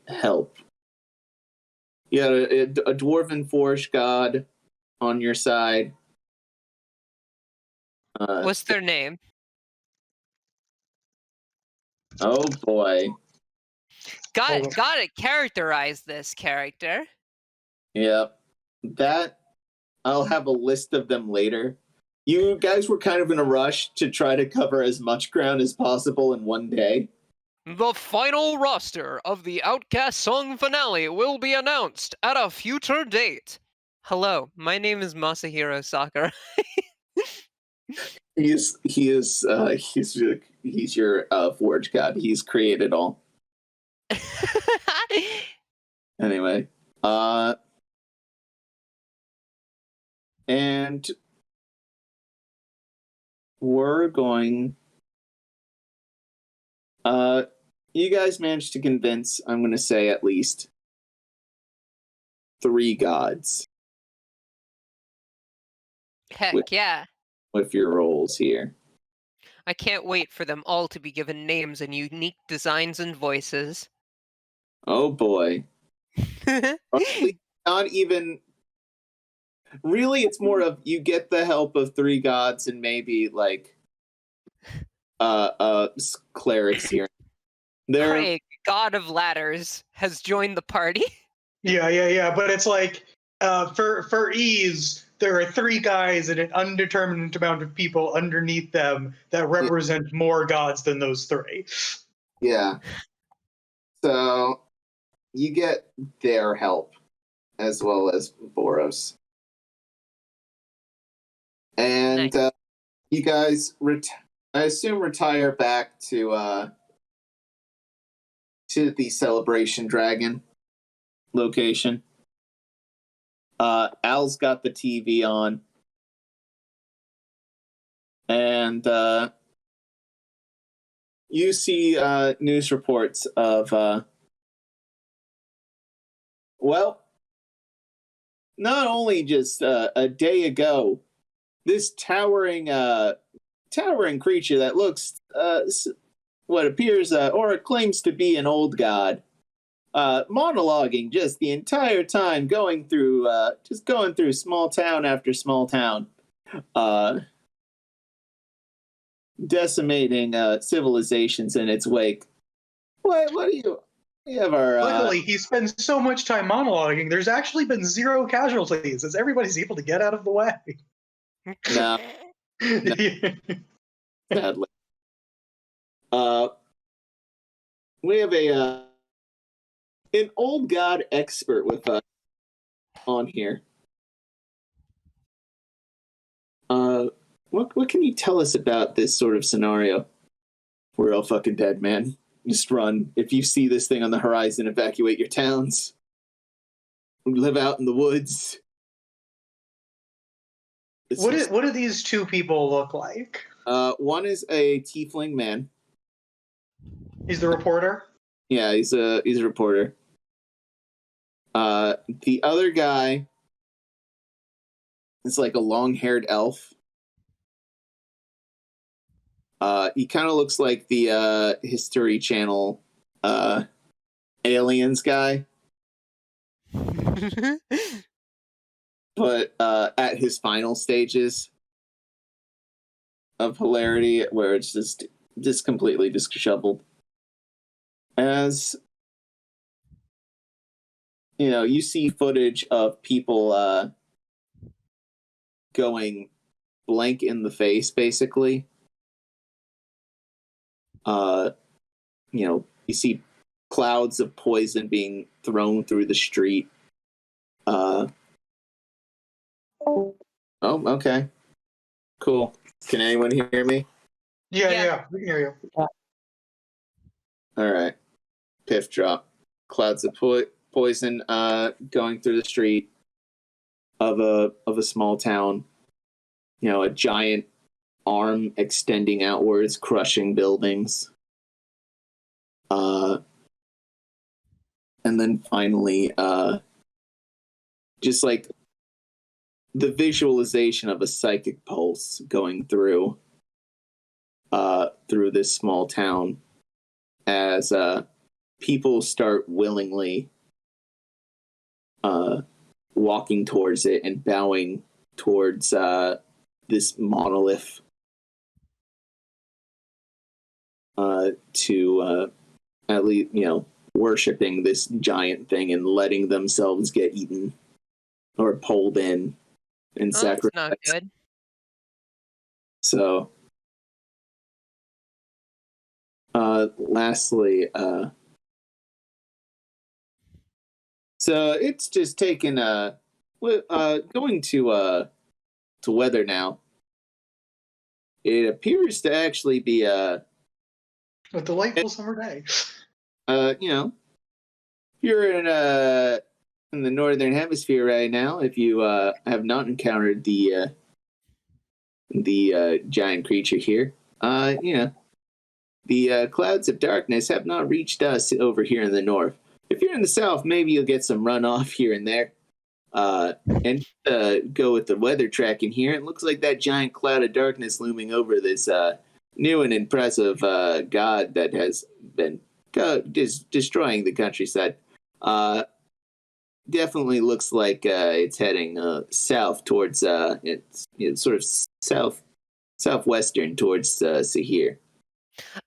help. You got a dwarven forge god on your side. What's their name? Oh boy. Gotta characterize this character. Yep. That I'll have a list of them later. You guys were kind of in a rush to try to cover as much ground as possible in one day. The final roster of the Outcast Song finale will be announced at a future date. Hello, my name is Masahiro Sakura. He's your forge god. He's created all. Anyway, and we're going. You guys managed to convince, I'm going to say at least 3 gods. Heck yeah. With your roles here. I can't wait for them all to be given names and unique designs and voices. Oh boy. Honestly, not even. Really, it's more of you get the help of 3 gods and maybe like clerics here. Craig, god of ladders, has joined the party. Yeah. But it's like for ease, there are 3 guys and an undetermined amount of people underneath them that represent more gods than those 3. Yeah. So you get their help as well as Boros. And Nice. You guys, I assume, retire back to the Celebration Dragon location. Al's got the TV on. And you see news reports of, not only just a day ago, this towering creature that looks what appears or claims to be an old god, monologuing just the entire time, going through small town after small town, decimating civilizations in its wake. What do you? We have our. Luckily, he spends so much time monologuing. There's actually been 0 casualties, as everybody's able to get out of the way. No. Sadly. We have an old god expert with us on here. What can you tell us about this sort of scenario? We're all fucking dead, man. Just run. If you see this thing on the horizon, evacuate your towns. Live out in the woods. What do these 2 people look like? One is a tiefling man. He's the reporter? Yeah, he's a reporter. The other guy is like a long-haired elf. He kind of looks like the History Channel aliens guy. But at his final stages of hilarity, where it's just completely disheveled. As you see footage of people going blank in the face, basically. You see clouds of poison being thrown through the street. Oh, okay. Cool. Can anyone hear me? Yeah, we can hear you. All right. Piff drop. Clouds of poison going through the street of a small town. A giant arm extending outwards, crushing buildings. And then finally, just like the visualization of a psychic pulse going through this small town as people start willingly walking towards it and bowing towards this monolith to at least, worshiping this giant thing and letting themselves get eaten or pulled in and sacrificed. That's not good. So, lastly, so it's just taken going to weather now. It appears to actually be A delightful summer day. You're in the northern hemisphere right now. If you have not encountered the giant creature here, the clouds of darkness have not reached us over here in the north. If you're in the south, maybe you'll get some runoff here and there. And go with the weather tracking here. It looks like that giant cloud of darkness looming over this new and impressive god that has been destroying the countryside. Definitely looks like it's heading south towards it's sort of southwestern towards Sahir.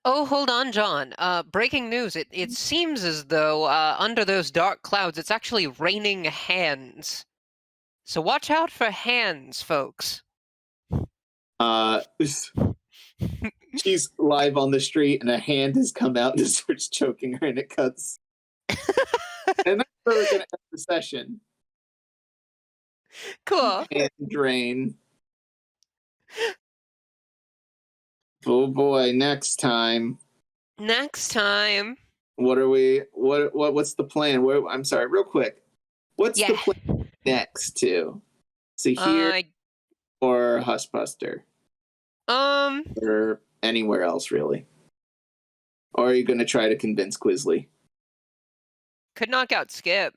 Oh, hold on, John. Breaking news. It seems as though under those dark clouds, it's actually raining hands. So watch out for hands, folks. She's live on the street, and a hand has come out and starts choking her, and it cuts. And that's where we're going to end the session. Cool. Hand drain. Oh boy! Next time. Next time. What are we? What's the plan? I'm sorry, real quick. What's the plan next to Sahir or Hushbuster? Or anywhere else, really? Or are you going to try to convince Quizly? Could knock out Skip.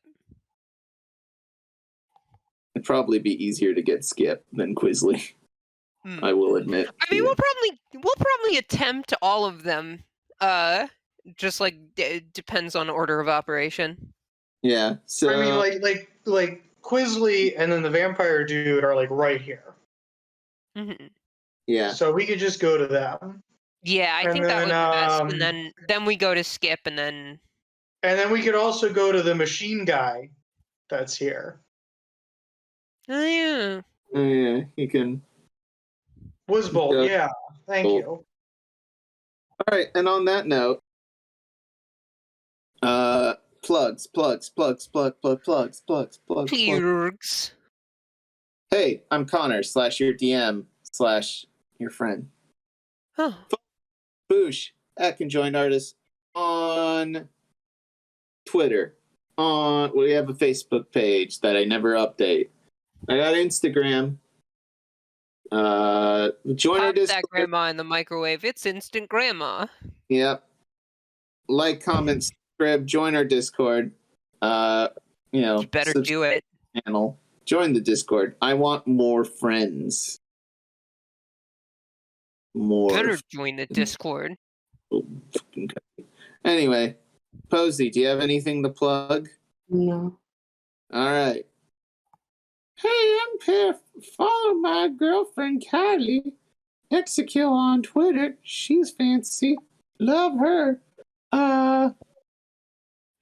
It'd probably be easier to get Skip than Quizly. I will admit. I mean, we'll probably attempt all of them. Just like depends on order of operation. Yeah. So I mean, like Quizly and then the vampire dude are like right here. Mm-hmm. Yeah. So we could just go to them. Yeah, I think that would be best. And then we go to Skip, and then we could also go to the machine guy that's here. Oh yeah. Oh yeah, you can. Wizzbolt, yeah. Thank you. All right, and on that note, plugs. Plugs. Hey, I'm Connar / your DM / your friend. Huh. Boosh at Conjoined Artist on Twitter. We have a Facebook page that I never update. I got Instagram. Join our Discord. That grandma in the microwave. It's instant grandma. Yep. Like, comment, subscribe, join our Discord. You better do it. Channel. Join the Discord. I want more friends. More. Better join the Discord. Anyway, Posie, do you have anything to plug? No. All right. Hey, I'm Piff. Follow my girlfriend Kylie. Execute on Twitter. She's fancy. Love her.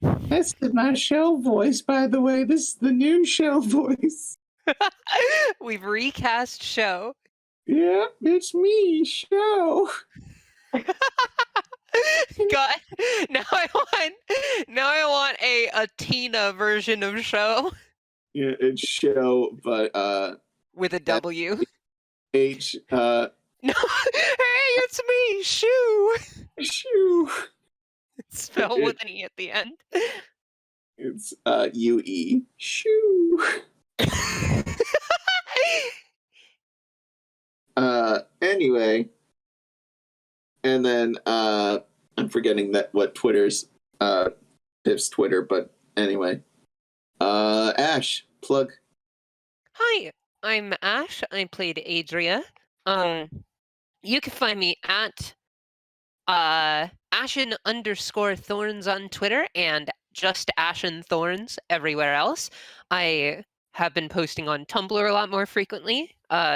That's my show voice, by the way. This is the new show voice. We've recast show. Yep, it's me, show. God, now I want a Athena version of show Yeah, it's show, but with a W. H No, hey, it's me, Shoo. shoo. Spelled with an E at the end. It's UE. Shoo. Anyway. And then I'm forgetting what Twitter's Pip's Twitter, but anyway. Ash, plug. Hi, I'm Ash. I played Adria. You can find me at Ashen_Thorns on Twitter and just Ashen Thorns everywhere else. I have been posting on Tumblr a lot more frequently,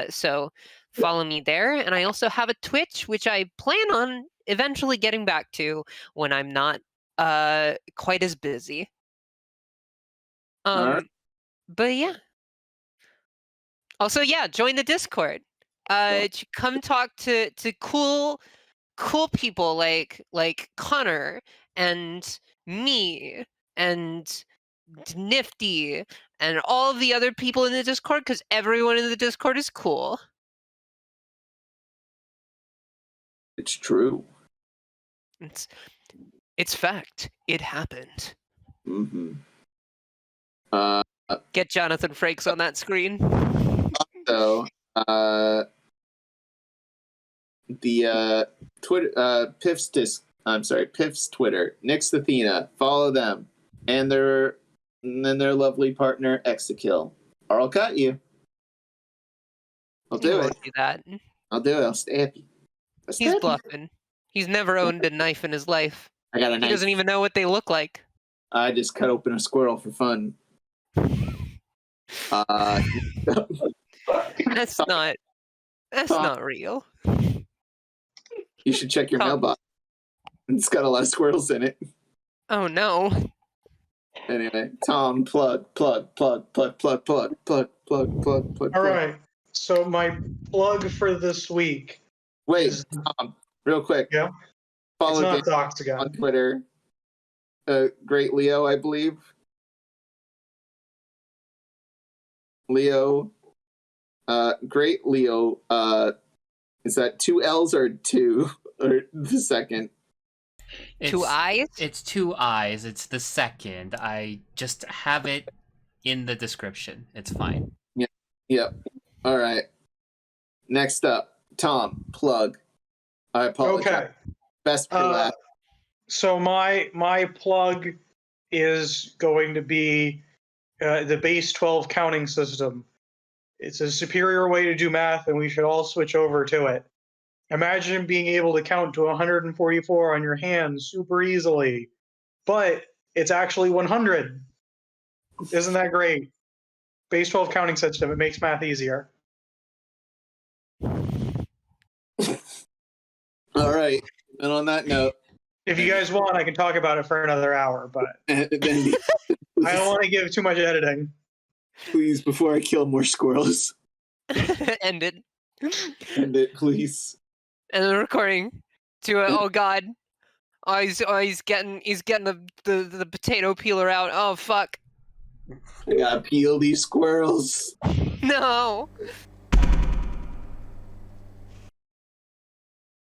so follow me there. And I also have a Twitch, which I plan on eventually getting back to when I'm not quite as busy. Alright. But yeah. Also, yeah, join the Discord. To come talk to cool people like Connar and me and Nifty and all the other people in the Discord, because everyone in the Discord is cool. It's true. It's fact. It happened. Mm-hmm. Get Jonathan Frakes on that screen. So, the Twitter, Piff's Twitter, Nick's Athena. Follow them and their lovely partner Exakill, or I'll cut you. I'll do it. Do that. I'll do it. I'll stab you. He's bluffing. He's never owned a knife in his life. I got a knife. He doesn't even know what they look like. I just cut open a squirrel for fun. That's not real. You should check your mailbox. It's got a lot of squirrels in it. Oh no. Anyway, Tom, plug. All right. So my plug for this week. Wait, Tom, real quick. Yeah. Follow it's not Docs again. on Twitter. Great Leo, I believe. Leo. Great Leo. Is that 2 L's or 2? Or the second? Two eyes? It's 2 eyes. It's the second. I just have it in the description. It's fine. Yep. All right. Next up, Tom, plug. I apologize. Okay. Best for last. So my plug is going to be the base 12 counting system. It's a superior way to do math, and we should all switch over to it. Imagine being able to count to 144 on your hands super easily, but it's actually 100. Isn't that great? Base 12 counting system, it makes math easier. All right. And on that note, if you guys want, I can talk about it for another hour, but I don't want to give too much editing. Please, before I kill more squirrels. End it. End it, please. And the recording. Oh god. Oh, he's getting the potato peeler out. Oh fuck. I gotta peel these squirrels. No.